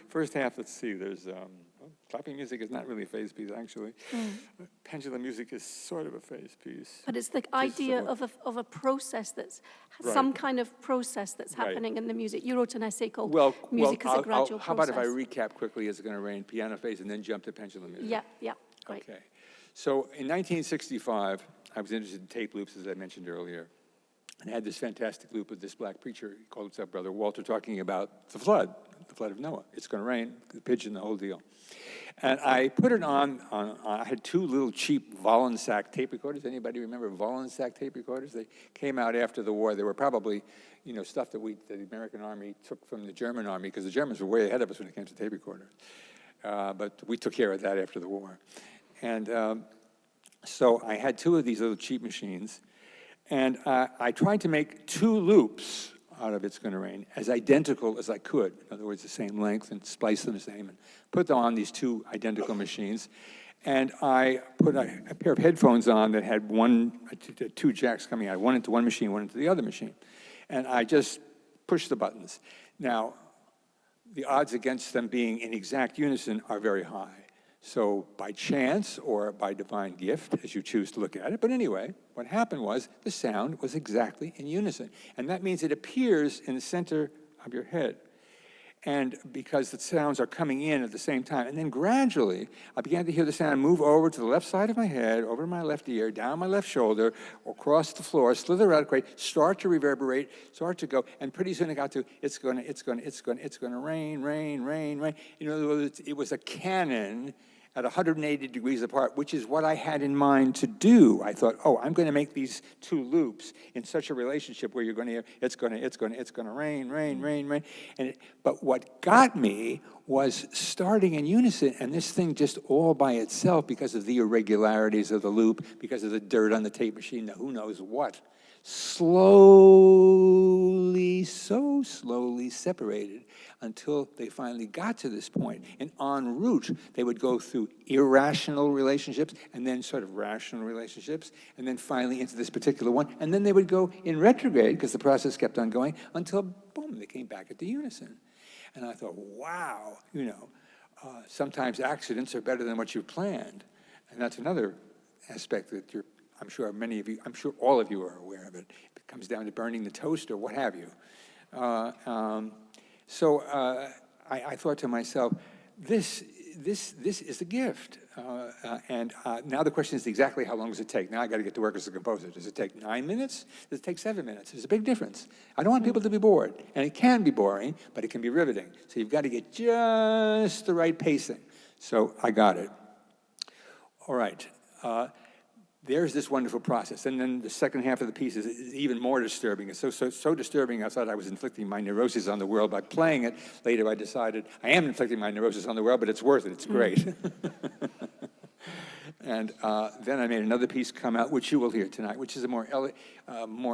First half, let's see, there's Clapping music is not really a phase piece, actually. Pendulum music is sort of a phase piece. But it's the idea of a process that's Right. some kind of process that's Right. happening in the music. You wrote an essay called Well, Music as a Gradual how about if I Process. recap quickly as it's going to rain, piano phase, and then jump to pendulum music? Yeah, great. Okay. So in 1965, I was interested in tape loops, as I mentioned earlier, and I had this fantastic loop with this black preacher, he called himself Brother Walter, talking about the flood of Noah. It's going to rain, the pigeon, the whole deal. And I put it on I had two little cheap Vollensack tape recorders. Anybody remember Vollensack tape recorders? They came out after the war. They were probably, stuff that the American Army took from the German Army, because the Germans were way ahead of us when it came to tape recorders. But we took care of that after the war. And so I had two of these little cheap machines, and I tried to make two loops out of It's Gonna Rain as identical as I could. In other words, the same length, and splice them the same, and put them on these two identical machines. And I put a pair of headphones on that had two jacks coming out, one into one machine, one into the other machine. And I just pushed the buttons. Now, the odds against them being in exact unison are very high. So by chance or by divine gift, as you choose to look at it. But anyway, what happened was the sound was exactly in unison. And that means it appears in the center of your head. And because the sounds are coming in at the same time. And then gradually, I began to hear the sound move over to the left side of my head, over my left ear, down my left shoulder, across the floor, slither out, start to reverberate, start to go. And pretty soon it got to, it's gonna rain, rain, rain, rain. In other words, it was a canon at 180 degrees apart, which is what I had in mind to do. I thought, I'm going to make these two loops in such a relationship where you're going to hear, it's going to rain, rain, rain, rain. But what got me was starting in unison, and this thing just all by itself, because of the irregularities of the loop, because of the dirt on the tape machine, who knows what, slowly, so slowly separated until they finally got to this point. And en route, they would go through irrational relationships and then sort of rational relationships, and then finally into this particular one. And then they would go in retrograde, because the process kept on going, until, boom, they came back at the unison. And I thought, wow, sometimes accidents are better than what you planned. And that's another aspect that I'm sure all of you are aware of it. It comes down to burning the toast or what have you. So I thought to myself, this is a gift. And now the question is exactly how long does it take? Now I got to get to work as a composer. Does it take 9 minutes? Does it take 7 minutes? There's a big difference. I don't want people to be bored. And it can be boring, but it can be riveting. So you've got to get just the right pacing. So I got it. All right. There's this wonderful process. And then the second half of the piece is even more disturbing. It's so disturbing, I thought I was inflicting my neurosis on the world by playing it. Later I decided I am inflicting my neurosis on the world, but it's worth it. It's great. And then I made another piece come out, which you will hear tonight, which is a more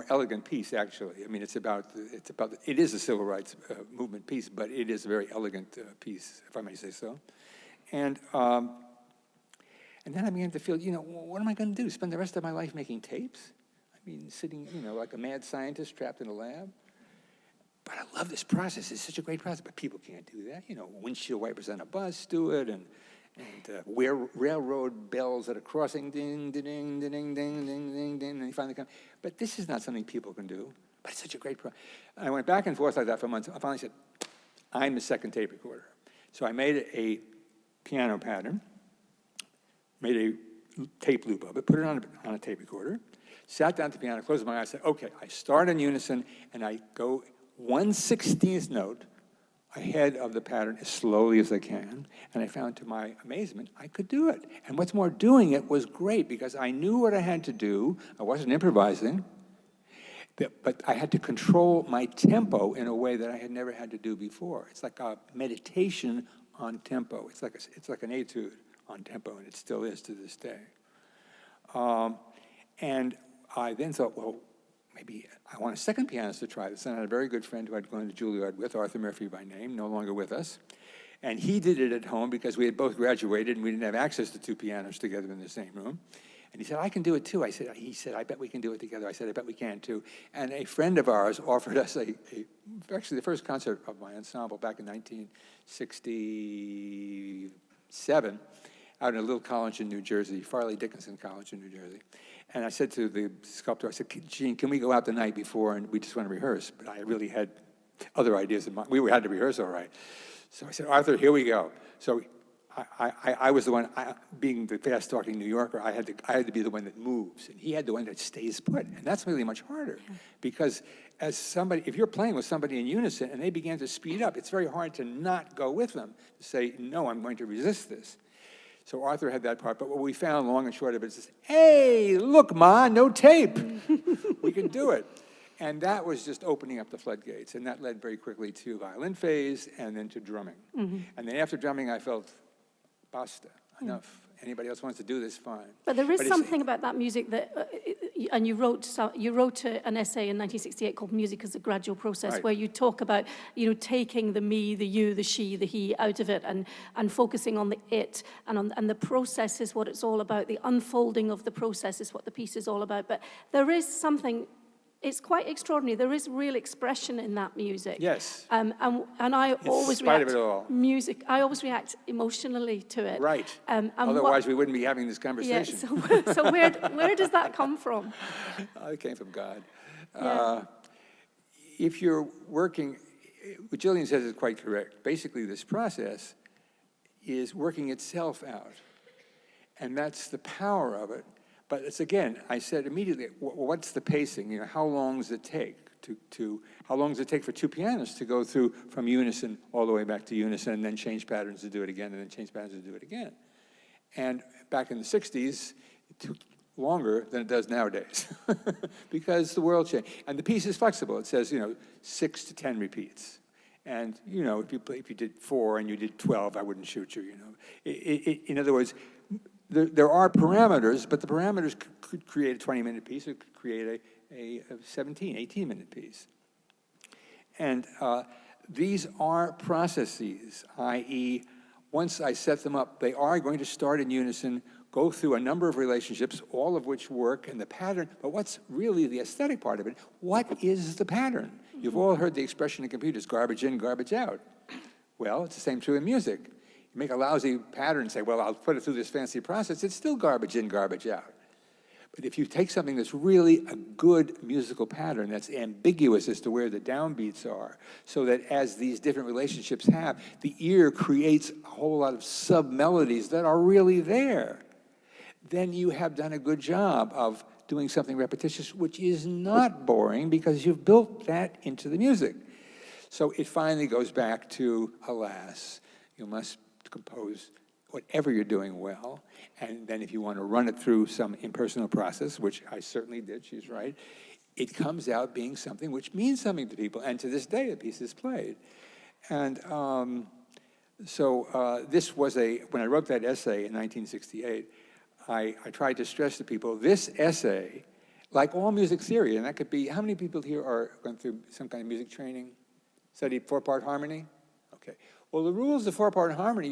elegant piece, actually. I mean, it is a civil rights movement piece, but it is a very elegant piece, if I may say so. And then I began to feel, what am I going to do? Spend the rest of my life making tapes? I mean, sitting, like a mad scientist trapped in a lab? But I love this process. It's such a great process. But people can't do that. Windshield wipers on a bus do it, and railroad bells at a crossing, ding, ding, ding, ding, ding, ding, ding, ding, and they finally come. But this is not something people can do. But it's such a great process. I went back and forth like that for months. I finally said, I'm the second tape recorder. So I made a piano pattern, made a tape loop of it, put it on a tape recorder, sat down at the piano, closed my eyes, said, okay, I start in unison, and I go 1/16th note ahead of the pattern as slowly as I can, and I found to my amazement, I could do it. And what's more, doing it was great, because I knew what I had to do. I wasn't improvising, but I had to control my tempo in a way that I had never had to do before. It's like a meditation on tempo. It's like an etude on tempo, and it still is to this day. And I then thought, well, maybe I want a second pianist to try this. And I had a very good friend who I'd gone to Juilliard with, Arthur Murphy by name, no longer with us. And he did it at home because we had both graduated and we didn't have access to two pianos together in the same room. And he said, I can do it too. He said, I bet we can do it together. I said, I bet we can too. And a friend of ours offered us actually the first concert of my ensemble back in 1960. 7, out in a little college in New Jersey, Farley Dickinson College in New Jersey. And I said to the sculptor, I said, Gene, can we go out the night before and we just want to rehearse? But I really had other ideas in mind. We had to rehearse all right. So I said, Arthur, here we go. So I was the one, being the fast-talking New Yorker, I had to be the one that moves, and he had the one that stays put. And that's really much harder, because as somebody, if you're playing with somebody in unison and they began to speed up, it's very hard to not go with them, to say, no, I'm going to resist this. So Arthur had that part, but what we found, long and short of it, is, hey, look, Ma, no tape. We can do it. And that was just opening up the floodgates, and that led very quickly to violin phase and then to drumming. And then after drumming, I felt, basta, enough. Anybody else wants to do this, fine. But there is something about that music that, and you wrote an essay in 1968 called "Music as a Gradual Process," right, where you talk about, taking the me, the you, the she, the he out of it, and focusing on the it, and the process is what it's all about. The unfolding of the process is what the piece is all about. But there is something. It's quite extraordinary. There is real expression in that music. Yes. And I always spite react of it all. music. I always react emotionally to it. Right. And Otherwise, we wouldn't be having this conversation. Yeah, so where does that come from? It came from God. Yeah. If you're working, what Gillian says is quite correct. Basically, this process is working itself out. And that's the power of it. But it's, again, I said immediately, what's the pacing? How long does it take how long does it take for two pianists to go through from unison all the way back to unison, and then change patterns to do it again, and then change patterns to do it again? And back in the 60s, it took longer than it does nowadays because the world changed. And the piece is flexible. It says, 6 to 10 repeats. And, if you did 4 and you did 12, I wouldn't shoot you, In other words, there are parameters, but the parameters could create a 20-minute piece, or could create a 17, 18-minute piece. And these are processes, i.e., once I set them up, they are going to start in unison, go through a number of relationships, all of which work, and the pattern, but what's really the aesthetic part of it? What is the pattern? You've all heard the expression in computers, garbage in, garbage out. Well, it's the same true in music. You make a lousy pattern and say, well, I'll put it through this fancy process, it's still garbage in, garbage out. But if you take something that's really a good musical pattern, that's ambiguous as to where the downbeats are, so that as these different relationships have, the ear creates a whole lot of sub-melodies that are really there, then you have done a good job of doing something repetitious, which is not boring because you've built that into the music. So it finally goes back to, alas, you must compose whatever you're doing well, and then if you want to run it through some impersonal process, which I certainly did, she's right, it comes out being something which means something to people, and to this day the piece is played. And this was when I wrote that essay in 1968, I tried to stress to people, this essay, like all music theory, and that could be, how many people here are going through some kind of music training, studied 4-part harmony? Okay. Well, the rules of 4-part harmony,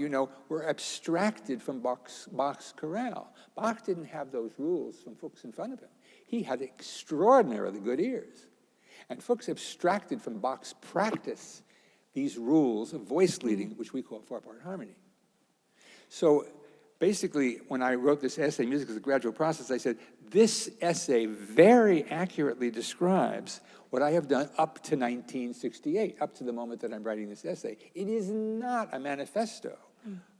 were abstracted from Bach's chorale. Bach didn't have those rules from Fuchs in front of him. He had extraordinarily good ears. And Fuchs abstracted from Bach's practice these rules of voice leading, which we call 4-part harmony. So basically, when I wrote this essay, Music as a Gradual Process, I said, this essay very accurately describes what I have done up to 1968, up to the moment that I'm writing this essay. It is not a manifesto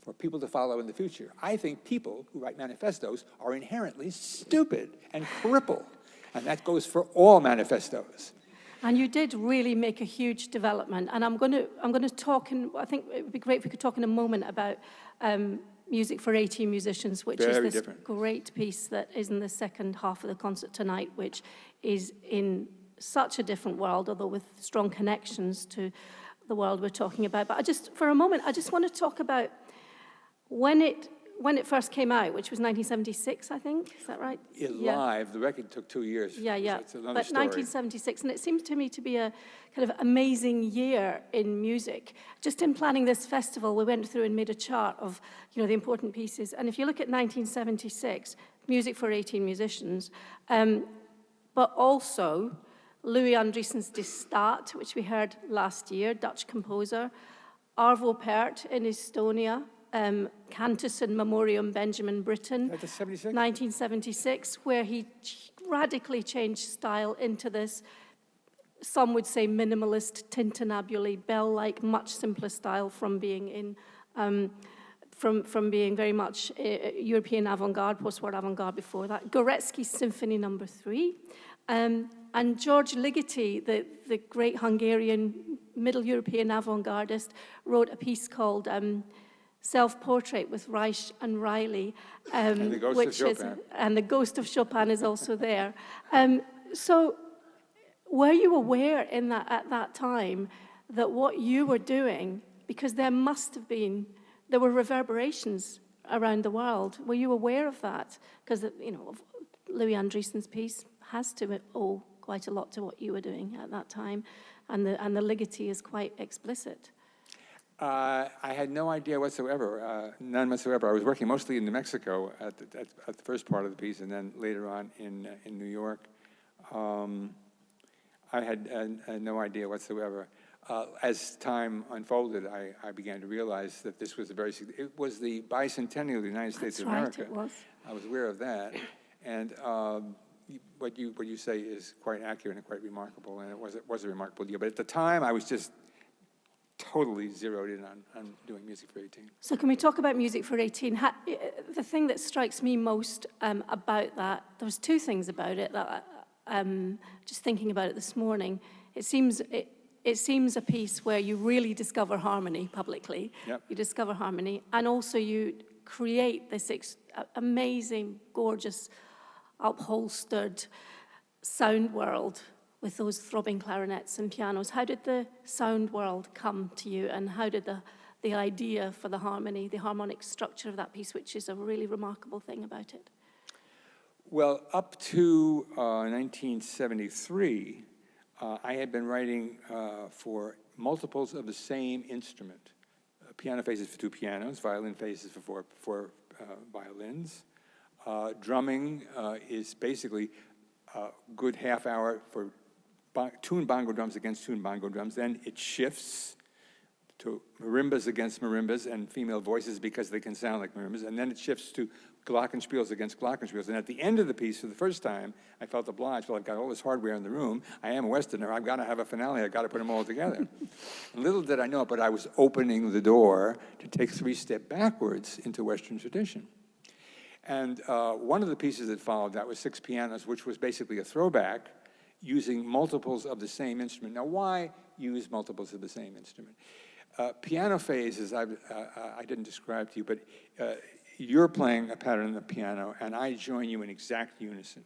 for people to follow in the future. I think people who write manifestos are inherently stupid and crippled, and that goes for all manifestos. And you did really make a huge development. And I'm going to talk, and I think it would be great if we could talk in a moment about Music for 18 Musicians, which is this great piece that is in the second half of the concert tonight, which is in such a different world, although with strong connections to the world we're talking about. But for a moment, I just want to talk about when it first came out, which was 1976, I think. Is that right? Live, the record took 2 years. Yeah. It's another but story. 1976, and it seems to me to be a kind of amazing year in music. Just in planning this festival, we went through and made a chart of, the important pieces. And if you look at 1976, Music for 18 Musicians, but also Louis Andriesen's De Staat, which we heard last year, Dutch composer, Arvo Pärt in Estonia, Cantus in Memoriam Benjamin Britten, That's 76? 1976, where he radically changed style into this, some would say minimalist, tintinnabuli, bell-like, much simpler style from being from being very much European avant-garde, post-war avant-garde before that. Gorecki's Symphony No. 3. And George Ligeti, the great Hungarian Middle European avant-gardist, wrote a piece called Self-Portrait with Reich and Riley. And the Ghost of Chopin. And the Ghost of Chopin is also there. So were you aware at that time that what you were doing, because there were reverberations around the world, were you aware of that? Because, Louis Andriesen's piece has to owe quite a lot to what you were doing at that time, and the Ligeti is quite explicit. I had no idea whatsoever, none whatsoever. I was working mostly in New Mexico at the first part of the piece, and then later on in New York. I had no idea whatsoever. As time unfolded, I began to realize that this was it was the bicentennial of the United States of America. That's right, it was. I was aware of that, and what you say is quite accurate and quite remarkable, and it was a remarkable deal. But at the time, I was just totally zeroed in on doing Music for 18. So can we talk about Music for 18? The thing that strikes me most about that, there was two things about it that just thinking about it this morning. It seems a piece where you really discover harmony publicly. Yep. You discover harmony, and also you create this amazing, gorgeous, upholstered sound world with those throbbing clarinets and pianos. How did the sound world come to you, and how did the idea for the harmony, the harmonic structure of that piece, which is a really remarkable thing about it? Well, up to 1973, I had been writing for multiples of the same instrument. Piano phases for 2 pianos, violin phases for 4 violins. Drumming is basically a good half hour for tuned bongo drums against tuned bongo drums. Then it shifts to marimbas against marimbas and female voices because they can sound like marimbas. And then it shifts to glockenspiels against glockenspiels. And at the end of the piece, for the first time, I felt obliged. Well, I've got all this hardware in the room. I am a Westerner. I've got to have a finale. I've got to put them all together. Little did I know it, but I was opening the door to take 3 steps backwards into Western tradition. And one of the pieces that followed that was 6 pianos, which was basically a throwback using multiples of the same instrument. Now, why use multiples of the same instrument? Piano phases, I didn't describe to you, but you're playing a pattern on the piano, and I join you in exact unison.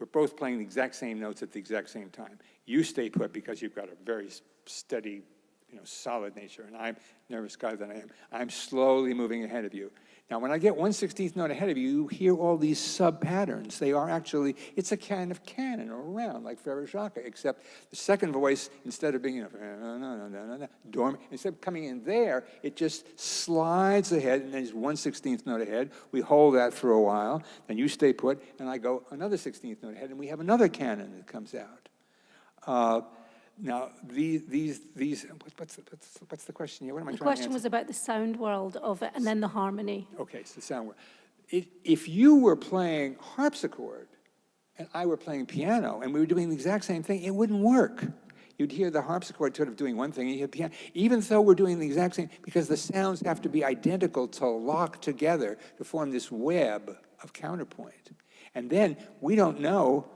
We're both playing the exact same notes at the exact same time. You stay put because you've got a very steady, solid nature, and I'm nervous guy than I am. I'm slowly moving ahead of you. Now, when I get 1/16th note ahead of you, you hear all these sub-patterns. They are actually, it's a kind of canon or round, like Ferrajaka, except the second voice, instead of being, dorm, instead of coming in there, it just slides ahead, and there's 1/16th note ahead. We hold that for a while, then you stay put, and I go another 16th note ahead, and we have another canon that comes out. Now, what's the question here? What am I trying to answer? The question was about the sound world of it, and then the harmony. Okay, so the sound world. If you were playing harpsichord, and I were playing piano, and we were doing the exact same thing, it wouldn't work. You'd hear the harpsichord sort of doing one thing, and you hear piano. Even though we're doing the exact same, because the sounds have to be identical to lock together to form this web of counterpoint. And then we don't know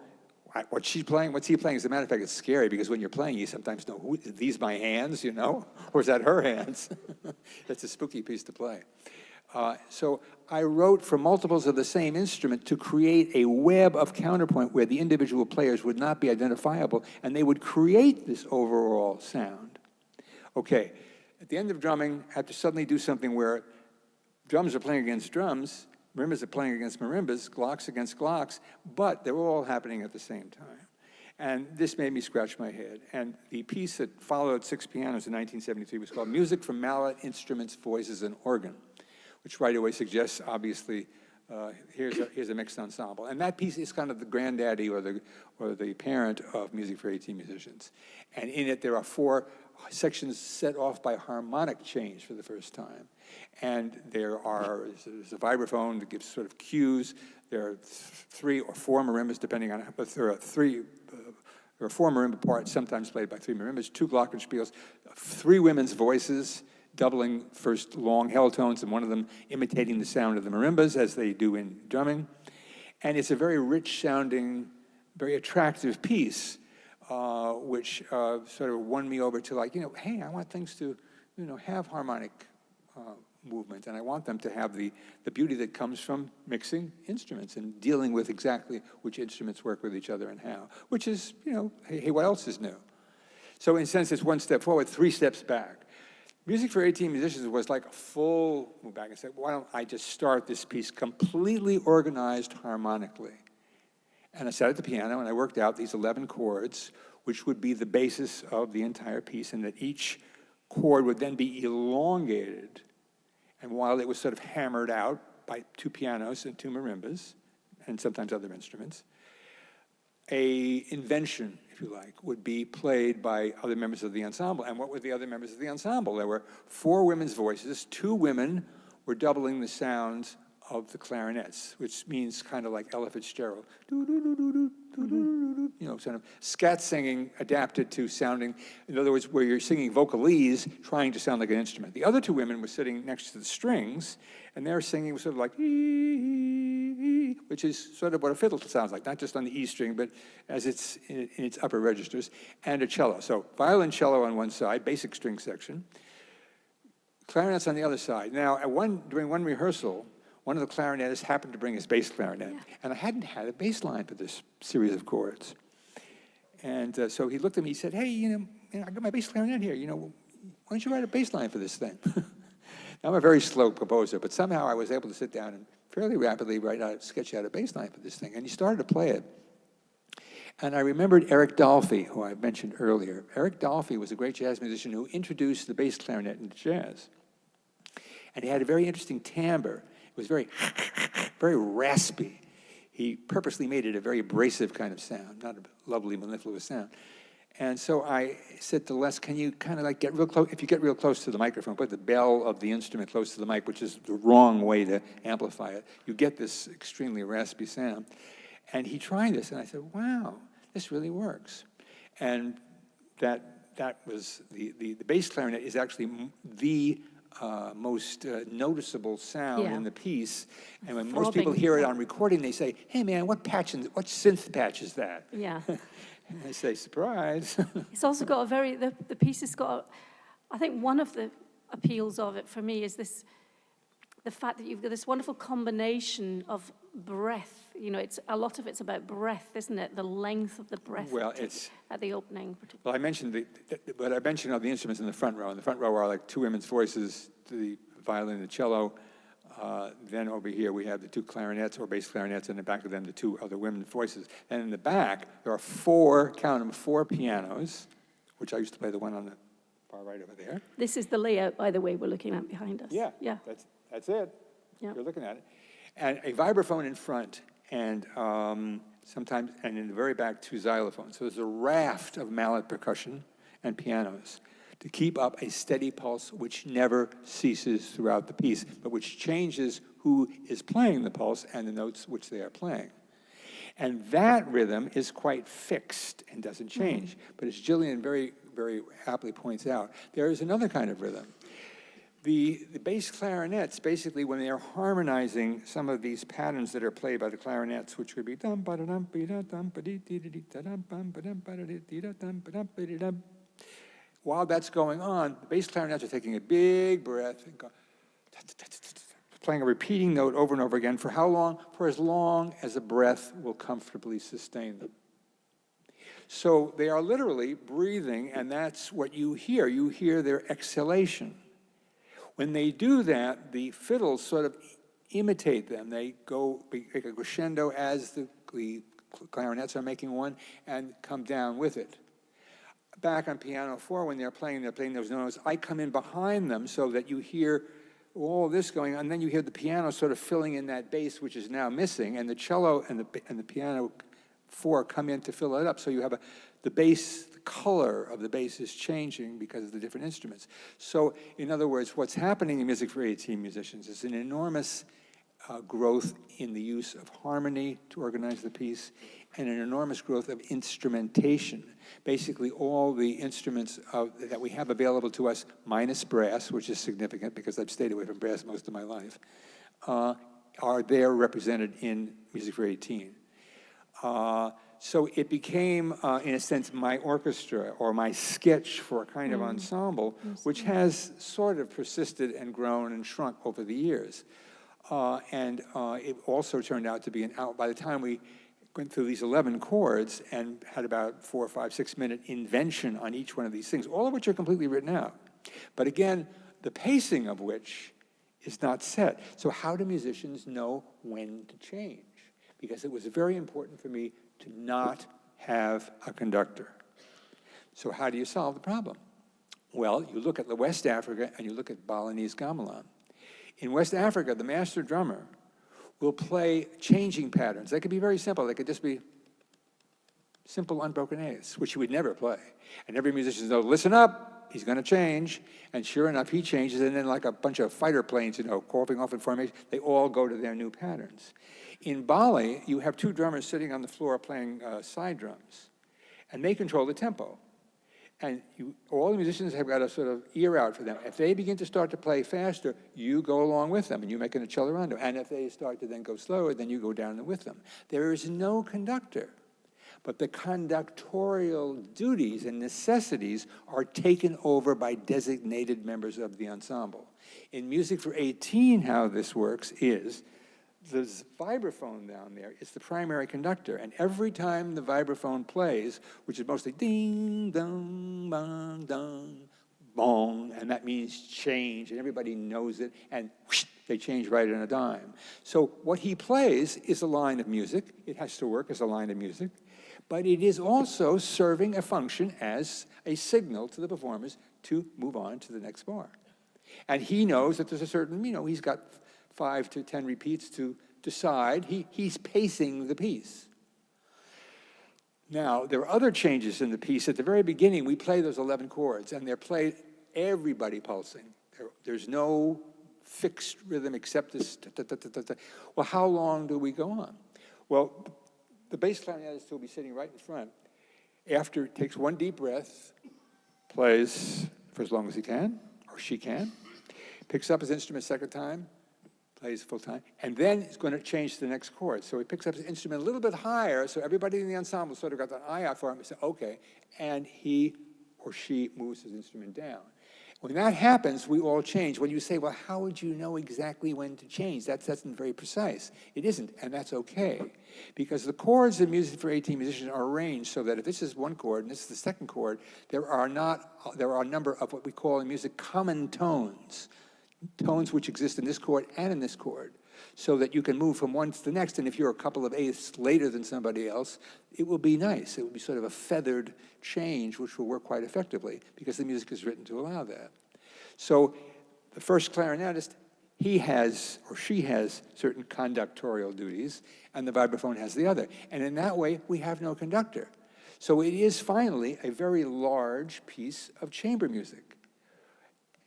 what's she playing, what's he playing. As a matter of fact, it's scary because when you're playing, you sometimes know, are these my hands, or is that her hands? That's a spooky piece to play. So I wrote for multiples of the same instrument to create a web of counterpoint where the individual players would not be identifiable, and they would create this overall sound. Okay, at the end of drumming, I have to suddenly do something where drums are playing against drums, marimbas are playing against marimbas, glocks against glocks, but they're all happening at the same time. And this made me scratch my head. And the piece that followed 6 pianos in 1973 was called Music for Mallet, Instruments, Voices, and Organ, which right away suggests, obviously, here's a mixed ensemble. And that piece is kind of the granddaddy or the parent of Music for 18 Musicians. And in it, there are 4 sections set off by harmonic change for the first time. And there's a vibraphone that gives sort of cues. There are 3 or 4 marimbas, depending on, but there are 4 marimba parts, sometimes played by 3 marimbas, 2 glockenspiels, 3 women's voices, doubling first long held tones, and one of them imitating the sound of the marimbas, as they do in drumming. And it's a very rich-sounding, very attractive piece, which sort of won me over to, like, hey, I want things to, have harmonic movement, and I want them to have the beauty that comes from mixing instruments and dealing with exactly which instruments work with each other and how, which is, hey, what else is new? So in a sense, it's 1 step forward, 3 steps back. Music for 18 Musicians was like a full move back and said, why don't I just start this piece completely organized harmonically? And I sat at the piano and I worked out these 11 chords, which would be the basis of the entire piece, and that each chord would then be elongated. And while it was sort of hammered out by 2 pianos and 2 marimbas, and sometimes other instruments, a invention, if you like, would be played by other members of the ensemble. And what were the other members of the ensemble? There were 4 women's voices. 2 women were doubling the sounds of the clarinets, which means kind of like Ella Fitzgerald. Sort of scat singing adapted to sounding, in other words, where you're singing vocalese, trying to sound like an instrument. The other 2 women were sitting next to the strings, and they're singing sort of like, which is sort of what a fiddle sounds like, not just on the E string, but as it's in its upper registers, and a cello. So violoncello on one side, basic string section, clarinets on the other side. Now, during one rehearsal, one of the clarinetists happened to bring his bass clarinet, and I hadn't had a bass line for this series of chords. And so he looked at me, he said, hey, I got my bass clarinet here, why don't you write a bass line for this thing? I'm a very slow composer, but somehow I was able to sit down and fairly rapidly sketch out a bass line for this thing, and he started to play it. And I remembered Eric Dolphy, who I mentioned earlier. Eric Dolphy was a great jazz musician who introduced the bass clarinet into jazz. And he had a very interesting timbre. It was very, very raspy. He purposely made it a very abrasive kind of sound, not a lovely, mellifluous sound. And so I said to Les, can you kind of like get real close, if you get real close to the microphone, put the bell of the instrument close to the mic, which is the wrong way to amplify it, you get this extremely raspy sound. And he tried this, and I said, wow, this really works. And that was, the bass clarinet is actually the most noticeable sound in the piece. And when most people hear it on recording, they say, hey man, what synth patch is that? Yeah. And I say, surprise. It's also got the piece has got, I think one of the appeals of it for me is the fact that you've got this wonderful combination of breath. A lot of it's about breath, isn't it? The length of the breath at the opening. Well, I mentioned but I mentioned all the instruments in the front row. In the front row are like 2 women's voices, the violin and the cello. Then over here we have the 2 clarinets or bass clarinets, and in the back of them the 2 other women's voices. And in the back there are 4 pianos, which I used to play the one on the far right over there. This is the layout, by the way, we're looking at behind us. Yeah. That's it. Yeah. You're looking at it. And a vibraphone in front, and sometimes, and in the very back, 2 xylophones. So there's a raft of mallet percussion and pianos to keep up a steady pulse which never ceases throughout the piece, but which changes who is playing the pulse and the notes which they are playing. And that rhythm is quite fixed and doesn't change. But as Gillian very, very aptly points out, there is another kind of rhythm. The bass clarinets, basically, when they are harmonizing some of these patterns that are played by the clarinets, which would be dum ba dum ba dum ba dee dee dee da dum bum ba dum ba dee da dum ba dum ba dee dum. While that's going on, the bass clarinets are taking a big breath and playing a repeating note over and over again. For how long? For as long as the breath will comfortably sustain them. So they are literally breathing, and that's what you hear. You hear their exhalation. When they do that, the fiddles sort of imitate them. They make a crescendo as the clarinets are making one and come down with it. Back on piano 4, when they're playing those notes, I come in behind them so that you hear all this going on, and then you hear the piano sort of filling in that bass, which is now missing, and the cello and the piano 4 come in to fill it up. So you have the bass, the color of the bass is changing because of the different instruments. So in other words, what's happening in Music for 18 musicians is an enormous growth in the use of harmony to organize the piece, and an enormous growth of instrumentation. Basically, all the instruments that we have available to us, minus brass, which is significant because I've stayed away from brass most of my life, are there represented in Music for 18. So it became, in a sense, my orchestra or my sketch for a kind of ensemble, which has sort of persisted and grown and shrunk over the years. And it also turned out to be by the time we went through these 11 chords and had about 4, 5, 6 minute invention on each one of these things, all of which are completely written out. But again, the pacing of which is not set. So how do musicians know when to change? Because it was very important for me to not have a conductor. So how do you solve the problem? Well, you look at West Africa and you look at Balinese gamelan. In West Africa, the master drummer will play changing patterns. They could be very simple. They could just be simple unbroken A's, which you would never play. And every musician knows, listen up, he's going to change. And sure enough, he changes, and then like a bunch of fighter planes, coughing off in formation, they all go to their new patterns. In Bali, you have 2 drummers sitting on the floor playing side drums, and they control the tempo. And all the musicians have got a sort of ear out for them. If they begin to start to play faster, you go along with them, and you make an accelerando. And if they start to then go slower, then you go down with them. There is no conductor. But the conductorial duties and necessities are taken over by designated members of the ensemble. In Music for 18, how this works is the vibraphone down there is the primary conductor, and every time the vibraphone plays, which is mostly ding, dong, bong, dong, bong, and that means change, and everybody knows it, and whoosh, they change right in a dime. So what he plays is a line of music. It has to work as a line of music, but it is also serving a function as a signal to the performers to move on to the next bar. And he knows that there's a certain, he's got 5 to 10 repeats to decide. He's pacing the piece. Now, there are other changes in the piece. At the very beginning, we play those 11 chords, and they're played everybody pulsing. There's no fixed rhythm except this. Da, da, da, da, da. Well, how long do we go on? Well, the bass clarinetist will be sitting right in front. After, takes one deep breath, plays for as long as he can, or she can, picks up his instrument second time, plays full time, and then he's going to change to the next chord. So he picks up his instrument a little bit higher, so everybody in the ensemble sort of got an eye out for him and said, okay, and he or she moves his instrument down. When that happens, we all change. When you say, well, how would you know exactly when to change? That's not very precise. It isn't, and that's okay. Because the chords in Music for 18 musicians are arranged so that if this is one chord and this is the second chord, there are a number of what we call in music common tones. Tones which exist in this chord and in this chord, so that you can move from one to the next, and if you're a couple of eighths later than somebody else, it will be nice. It will be sort of a feathered change, which will work quite effectively, because the music is written to allow that. So the first clarinetist, he has, or she has, certain conductorial duties, and the vibraphone has the other. And in that way, we have no conductor. So it is finally a very large piece of chamber music.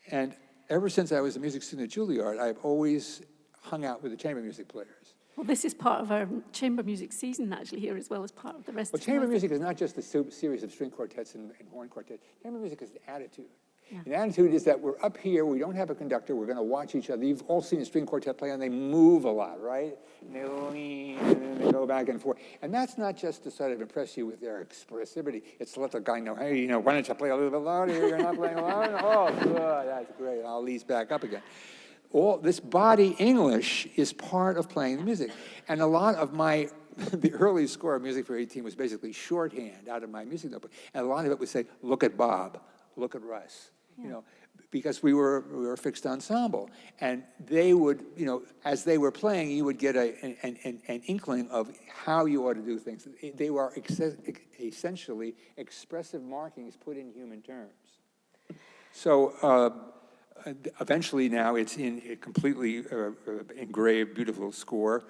And ever since I was a music student at Juilliard, I've always hung out with the chamber music players. Well, this is part of our chamber music season, actually, here, as well as part of the rest of the chamber music is not just a series of string quartets and horn quartets. Chamber music is an attitude. Yeah. An attitude is that we're up here, we don't have a conductor, we're going to watch each other. You've all seen a string quartet play, and they move a lot, right? And they lean, and then they go back and forth. And that's not just to sort of impress you with their expressivity. It's to let the guy know, hey, why don't you play a little bit louder? You're not playing loud. Oh, good, that's great. I'll ease back up again. All this body English is part of playing the music. And a lot of the early score of Music for 18 was basically shorthand out of my music notebook. And a lot of it would say, look at Bob, look at Russ. Yeah. Because we were a fixed ensemble, and they would, as they were playing, you would get an inkling of how you ought to do things. They were essentially expressive markings put in human terms. So eventually now it's in a completely engraved, beautiful score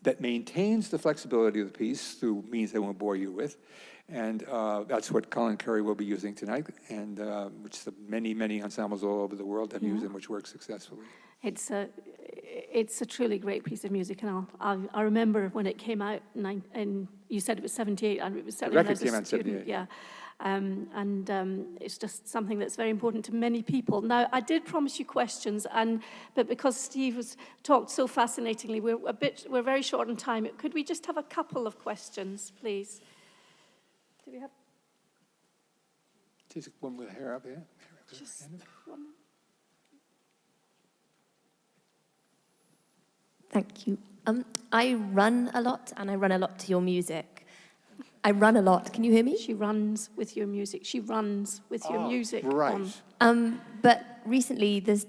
that maintains the flexibility of the piece through means I won't bore you with. And that's what Colin Curry will be using tonight, and which the many ensembles all over the world have used and which works successfully. It's a truly great piece of music, and I remember when it came out, and you said it was 78, and it was certainly when I was a student. Yeah. It's just something that's very important to many people. Now, I did promise you questions, but because Steve has talked so fascinatingly, we're very short on time. Could we just have a couple of questions, please? Do we have? Just one with hair up here. Just one. Thank you. I run a lot, and I run a lot to your music. I run a lot. Can you hear me? She runs with your music. She runs with your music. Right. But recently, this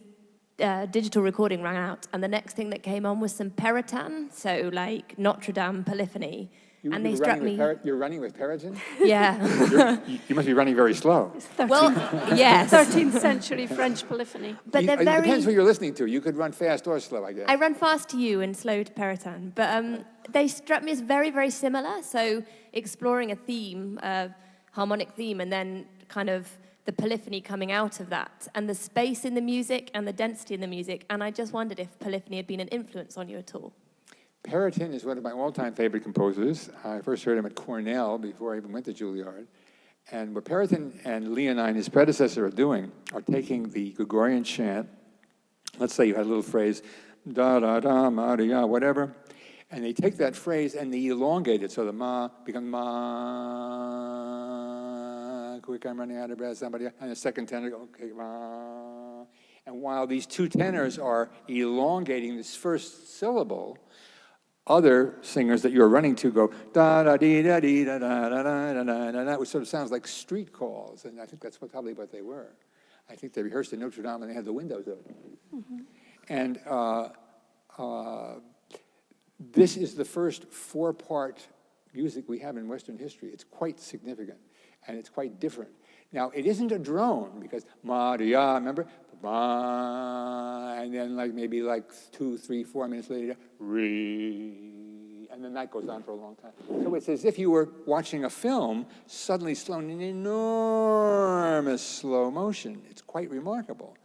digital recording ran out, and the next thing that came on was some Periton, so like Notre Dame polyphony. And they struck me. You're running with Periton? Yeah. You must be running very slow. Well, yes. 13th century French polyphony. But they're It very. depends what you're listening to. You could run fast or slow, I guess. I run fast to you and slow to Periton, but they struck me as very, very similar. So exploring a theme, a harmonic theme, and then kind of the polyphony coming out of that, and the space in the music and the density in the music. And I just wondered if polyphony had been an influence on you at all. Periton is one of my all-time favorite composers. I first heard him at Cornell before I even went to Juilliard. And what Periton and Leonine, his predecessor, are doing are taking the Gregorian chant. Let's say you had a little phrase, da-da-da, ma-da-ya, whatever. And they take that phrase and they elongate it so the ma becomes ma, quick, I'm running out of breath, somebody, and the second tenor, okay, ma. And while these two tenors are elongating this first syllable, other singers that you're running to go da da dee da dee da da da da da da da, which sort of sounds like street calls, and I think that's probably what they were. I think they rehearsed in Notre Dame and they had the windows open. Mm-hmm. And this is the first four-part music we have in Western history. It's quite significant, and it's quite different. Now, it isn't a drone, because ma-da-ya, remember? Ma, and then maybe 2, 3, 4 minutes later, re, and then that goes on for a long time. So it's as if you were watching a film, suddenly slowed in enormous slow motion. It's quite remarkable.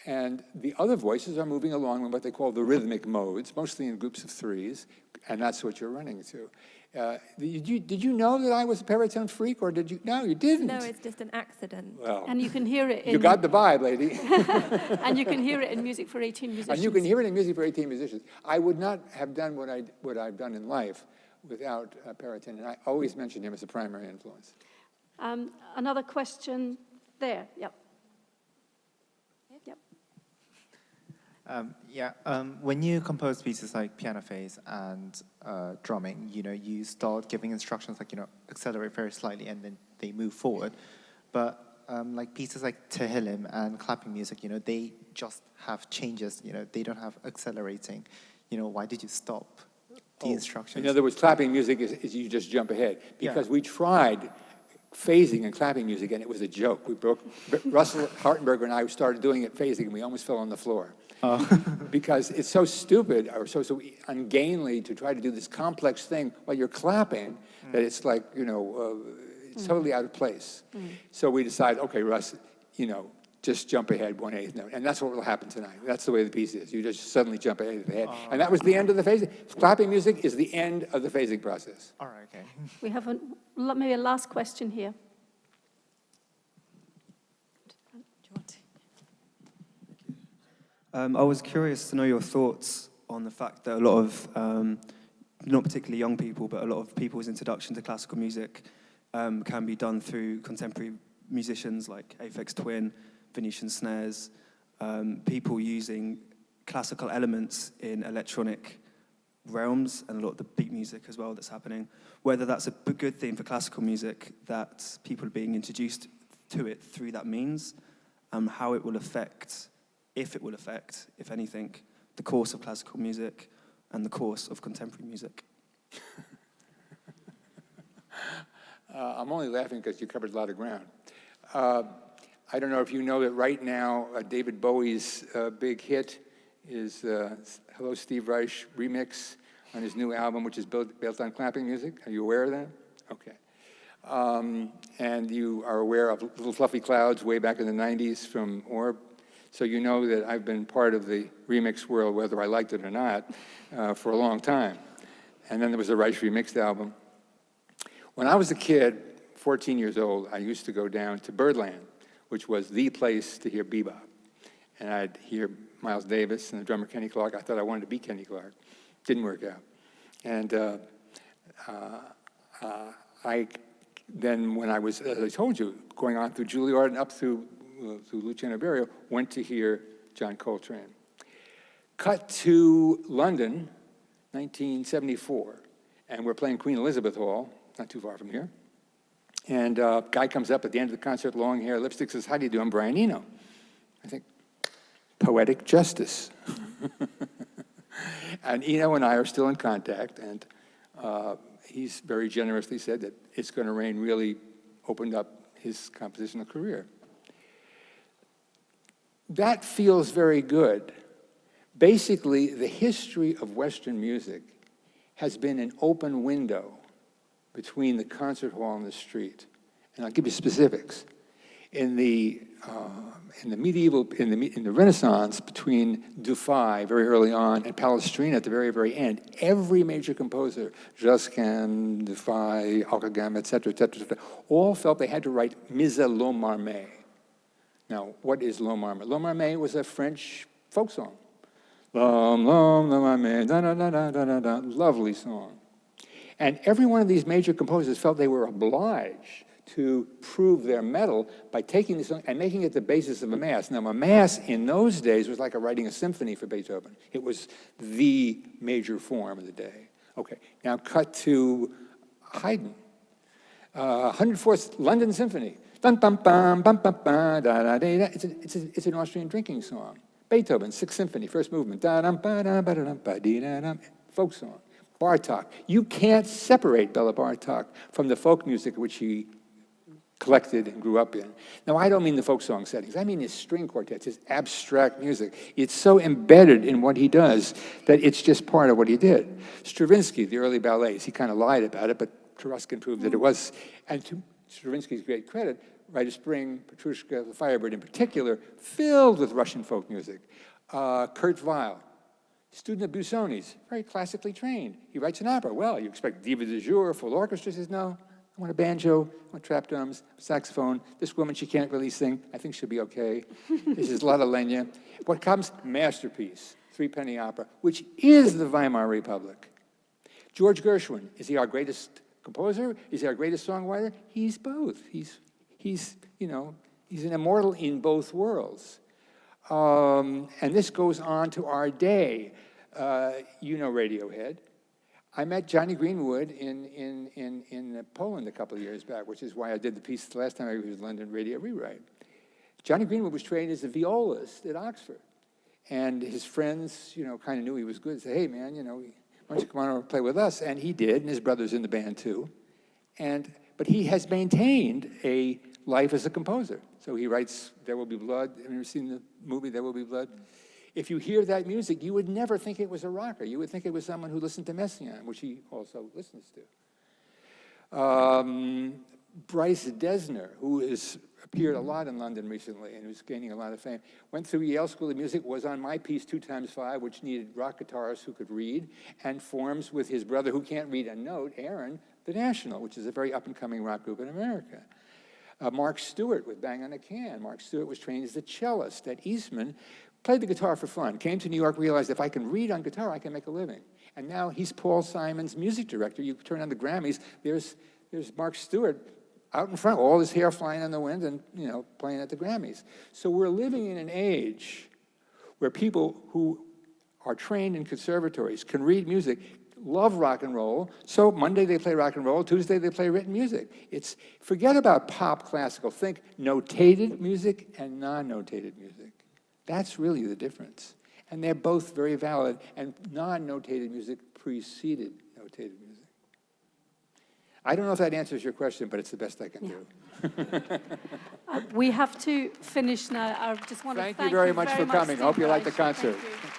And the other voices are moving along in what they call the rhythmic modes, mostly in groups of threes, and that's what you're running to. Did you know that I was a Periton freak, or did you? No, you didn't. No, it's just an accident. Well, and you can hear it in... You got the vibe, lady. And you can hear it in Music for 18 Musicians. And you can hear it in Music for 18 Musicians. I would not have done what I've done in life without Periton, and I always mention him as a primary influence. Another question there. Yep. When you compose pieces like piano phase and drumming, you start giving instructions like, accelerate very slightly and then they move forward. But like pieces like Tehillim and clapping music, they just have changes, they don't have accelerating. Why did you stop the instructions? In other words, clapping music is you just jump ahead. Because we tried phasing and clapping music and it was a joke. Russell Hartenberger and I started doing it phasing and we almost fell on the floor. Because it's so stupid or so ungainly to try to do this complex thing while you're clapping that it's like, it's totally out of place. So we decided, okay, Russ, just jump ahead 1/8 note. And that's what will happen tonight. That's the way the piece is. You just suddenly jump ahead of the head. And that was the end of the phasing. Clapping music is the end of the phasing process. All right, okay. We have maybe a last question here. I was curious to know your thoughts on the fact that a lot of, not particularly young people, but a lot of people's introduction to classical music can be done through contemporary musicians like Aphex Twin, Venetian snares, people using classical elements in electronic realms, and a lot of the beat music as well that's happening. Whether that's a good thing for classical music, that people are being introduced to it through that means, how it will affect, if it will affect, if anything, the course of classical music and the course of contemporary music. I'm only laughing because you covered a lot of ground. I don't know if you know that right now, David Bowie's big hit is Hello, Steve Reich remix on his new album, which is built on clapping music. Are you aware of that? Okay. And you are aware of Little Fluffy Clouds way back in the 90s from Orb. So you know that I've been part of the remix world, whether I liked it or not, for a long time. And then there was the Reich remixed album. When I was a kid, 14 years old, I used to go down to Birdland, which was the place to hear bebop. And I'd hear Miles Davis and the drummer Kenny Clark. I thought I wanted to be Kenny Clark. Didn't work out. And then when I was, as I told you, going on through Juilliard and up through Luciano Berio, went to hear John Coltrane. Cut to London, 1974, and we're playing Queen Elizabeth Hall, not too far from here. And a guy comes up at the end of the concert, long hair, lipstick, says, "How do you do? I'm Brian Eno." I think, poetic justice. And Eno and I are still in contact, and he's very generously said that It's Gonna Rain really opened up his compositional career. That feels very good. Basically, the history of Western music has been an open window between the concert hall and the street. And I'll give you specifics. In the Renaissance, between Dufay very early on and Palestrina at the very, very end, every major composer, Josquin, Dufay, Alkagam, et cetera, all felt they had to write Mise à l'homme armé. Now, what is l'homme armé? L'homme armé was a French folk song. L'homme armé, da da da da da da, lovely song. And every one of these major composers felt they were obliged to prove their mettle by taking this song and making it the basis of a mass. Now, a mass in those days was like writing a symphony for Beethoven. It was the major form of the day. Okay, now cut to Haydn. 104th London Symphony. Dun, bum, bum, bum, bum, bum, da, da, da, da. It's an Austrian drinking song. Beethoven, 6th Symphony, first movement. Da, dum, ba, da, ba, da, dum, ba, dee, da, dum. Folk song. Bartók. You can't separate Bela Bartók from the folk music which he collected and grew up in. Now, I don't mean the folk song settings. I mean his string quartets, his abstract music. It's so embedded in what he does that it's just part of what he did. Stravinsky, the early ballets, he kind of lied about it, but Taruskin proved that it was. And to Stravinsky's great credit, Rite of Spring, Petrushka, The Firebird in particular, filled with Russian folk music. Kurt Weill, student of Busoni's, very classically trained. He writes an opera. Well, you expect diva de jour, full orchestra. He says, no, I want a banjo, I want trap drums, saxophone. This woman, she can't really sing. I think she'll be okay. This is La La Lenya. What comes? Masterpiece, Threepenny Opera, which is the Weimar Republic. George Gershwin, is he our greatest composer? Is he our greatest songwriter? He's both. He's an immortal in both worlds. And this goes on to our day. You know Radiohead. I met Johnny Greenwood in Poland a couple of years back, which is why I did the piece the last time I was in London, Radio Rewrite. Johnny Greenwood was trained as a violist at Oxford. And his friends, kind of knew he was good. They said, hey, man, why don't you come on over and play with us? And he did, and his brother's in the band too. But he has maintained a life as a composer. So he writes There Will Be Blood. Have you ever seen the movie There Will Be Blood? If you hear that music, you would never think it was a rocker. You would think it was someone who listened to Messiaen, which he also listens to. Bryce Dessner, who has appeared a lot in London recently and who's gaining a lot of fame, went through Yale School of Music, was on my piece 2x5, which needed rock guitarists who could read, and forms with his brother, who can't read a note, Aaron, The National, which is a very up-and-coming rock group in America. Mark Stewart with Bang on a Can. Mark Stewart was trained as a cellist at Eastman, played the guitar for fun, came to New York, realized if I can read on guitar, I can make a living. And now he's Paul Simon's music director. You turn on the Grammys, there's Mark Stewart out in front, all his hair flying in the wind and, playing at the Grammys. So we're living in an age where people who are trained in conservatories can read music, love rock and roll. So Monday they play rock and roll, Tuesday they play written music. Forget about pop classical. Think notated music and non-notated music. That's really the difference. And they're both very valid, and non-notated music preceded notated music. I don't know if that answers your question, but it's the best I can do. We have to finish now. I just want to Thank thank you very much for much, coming. Steve Hope you like the Reich. concert. Thank you.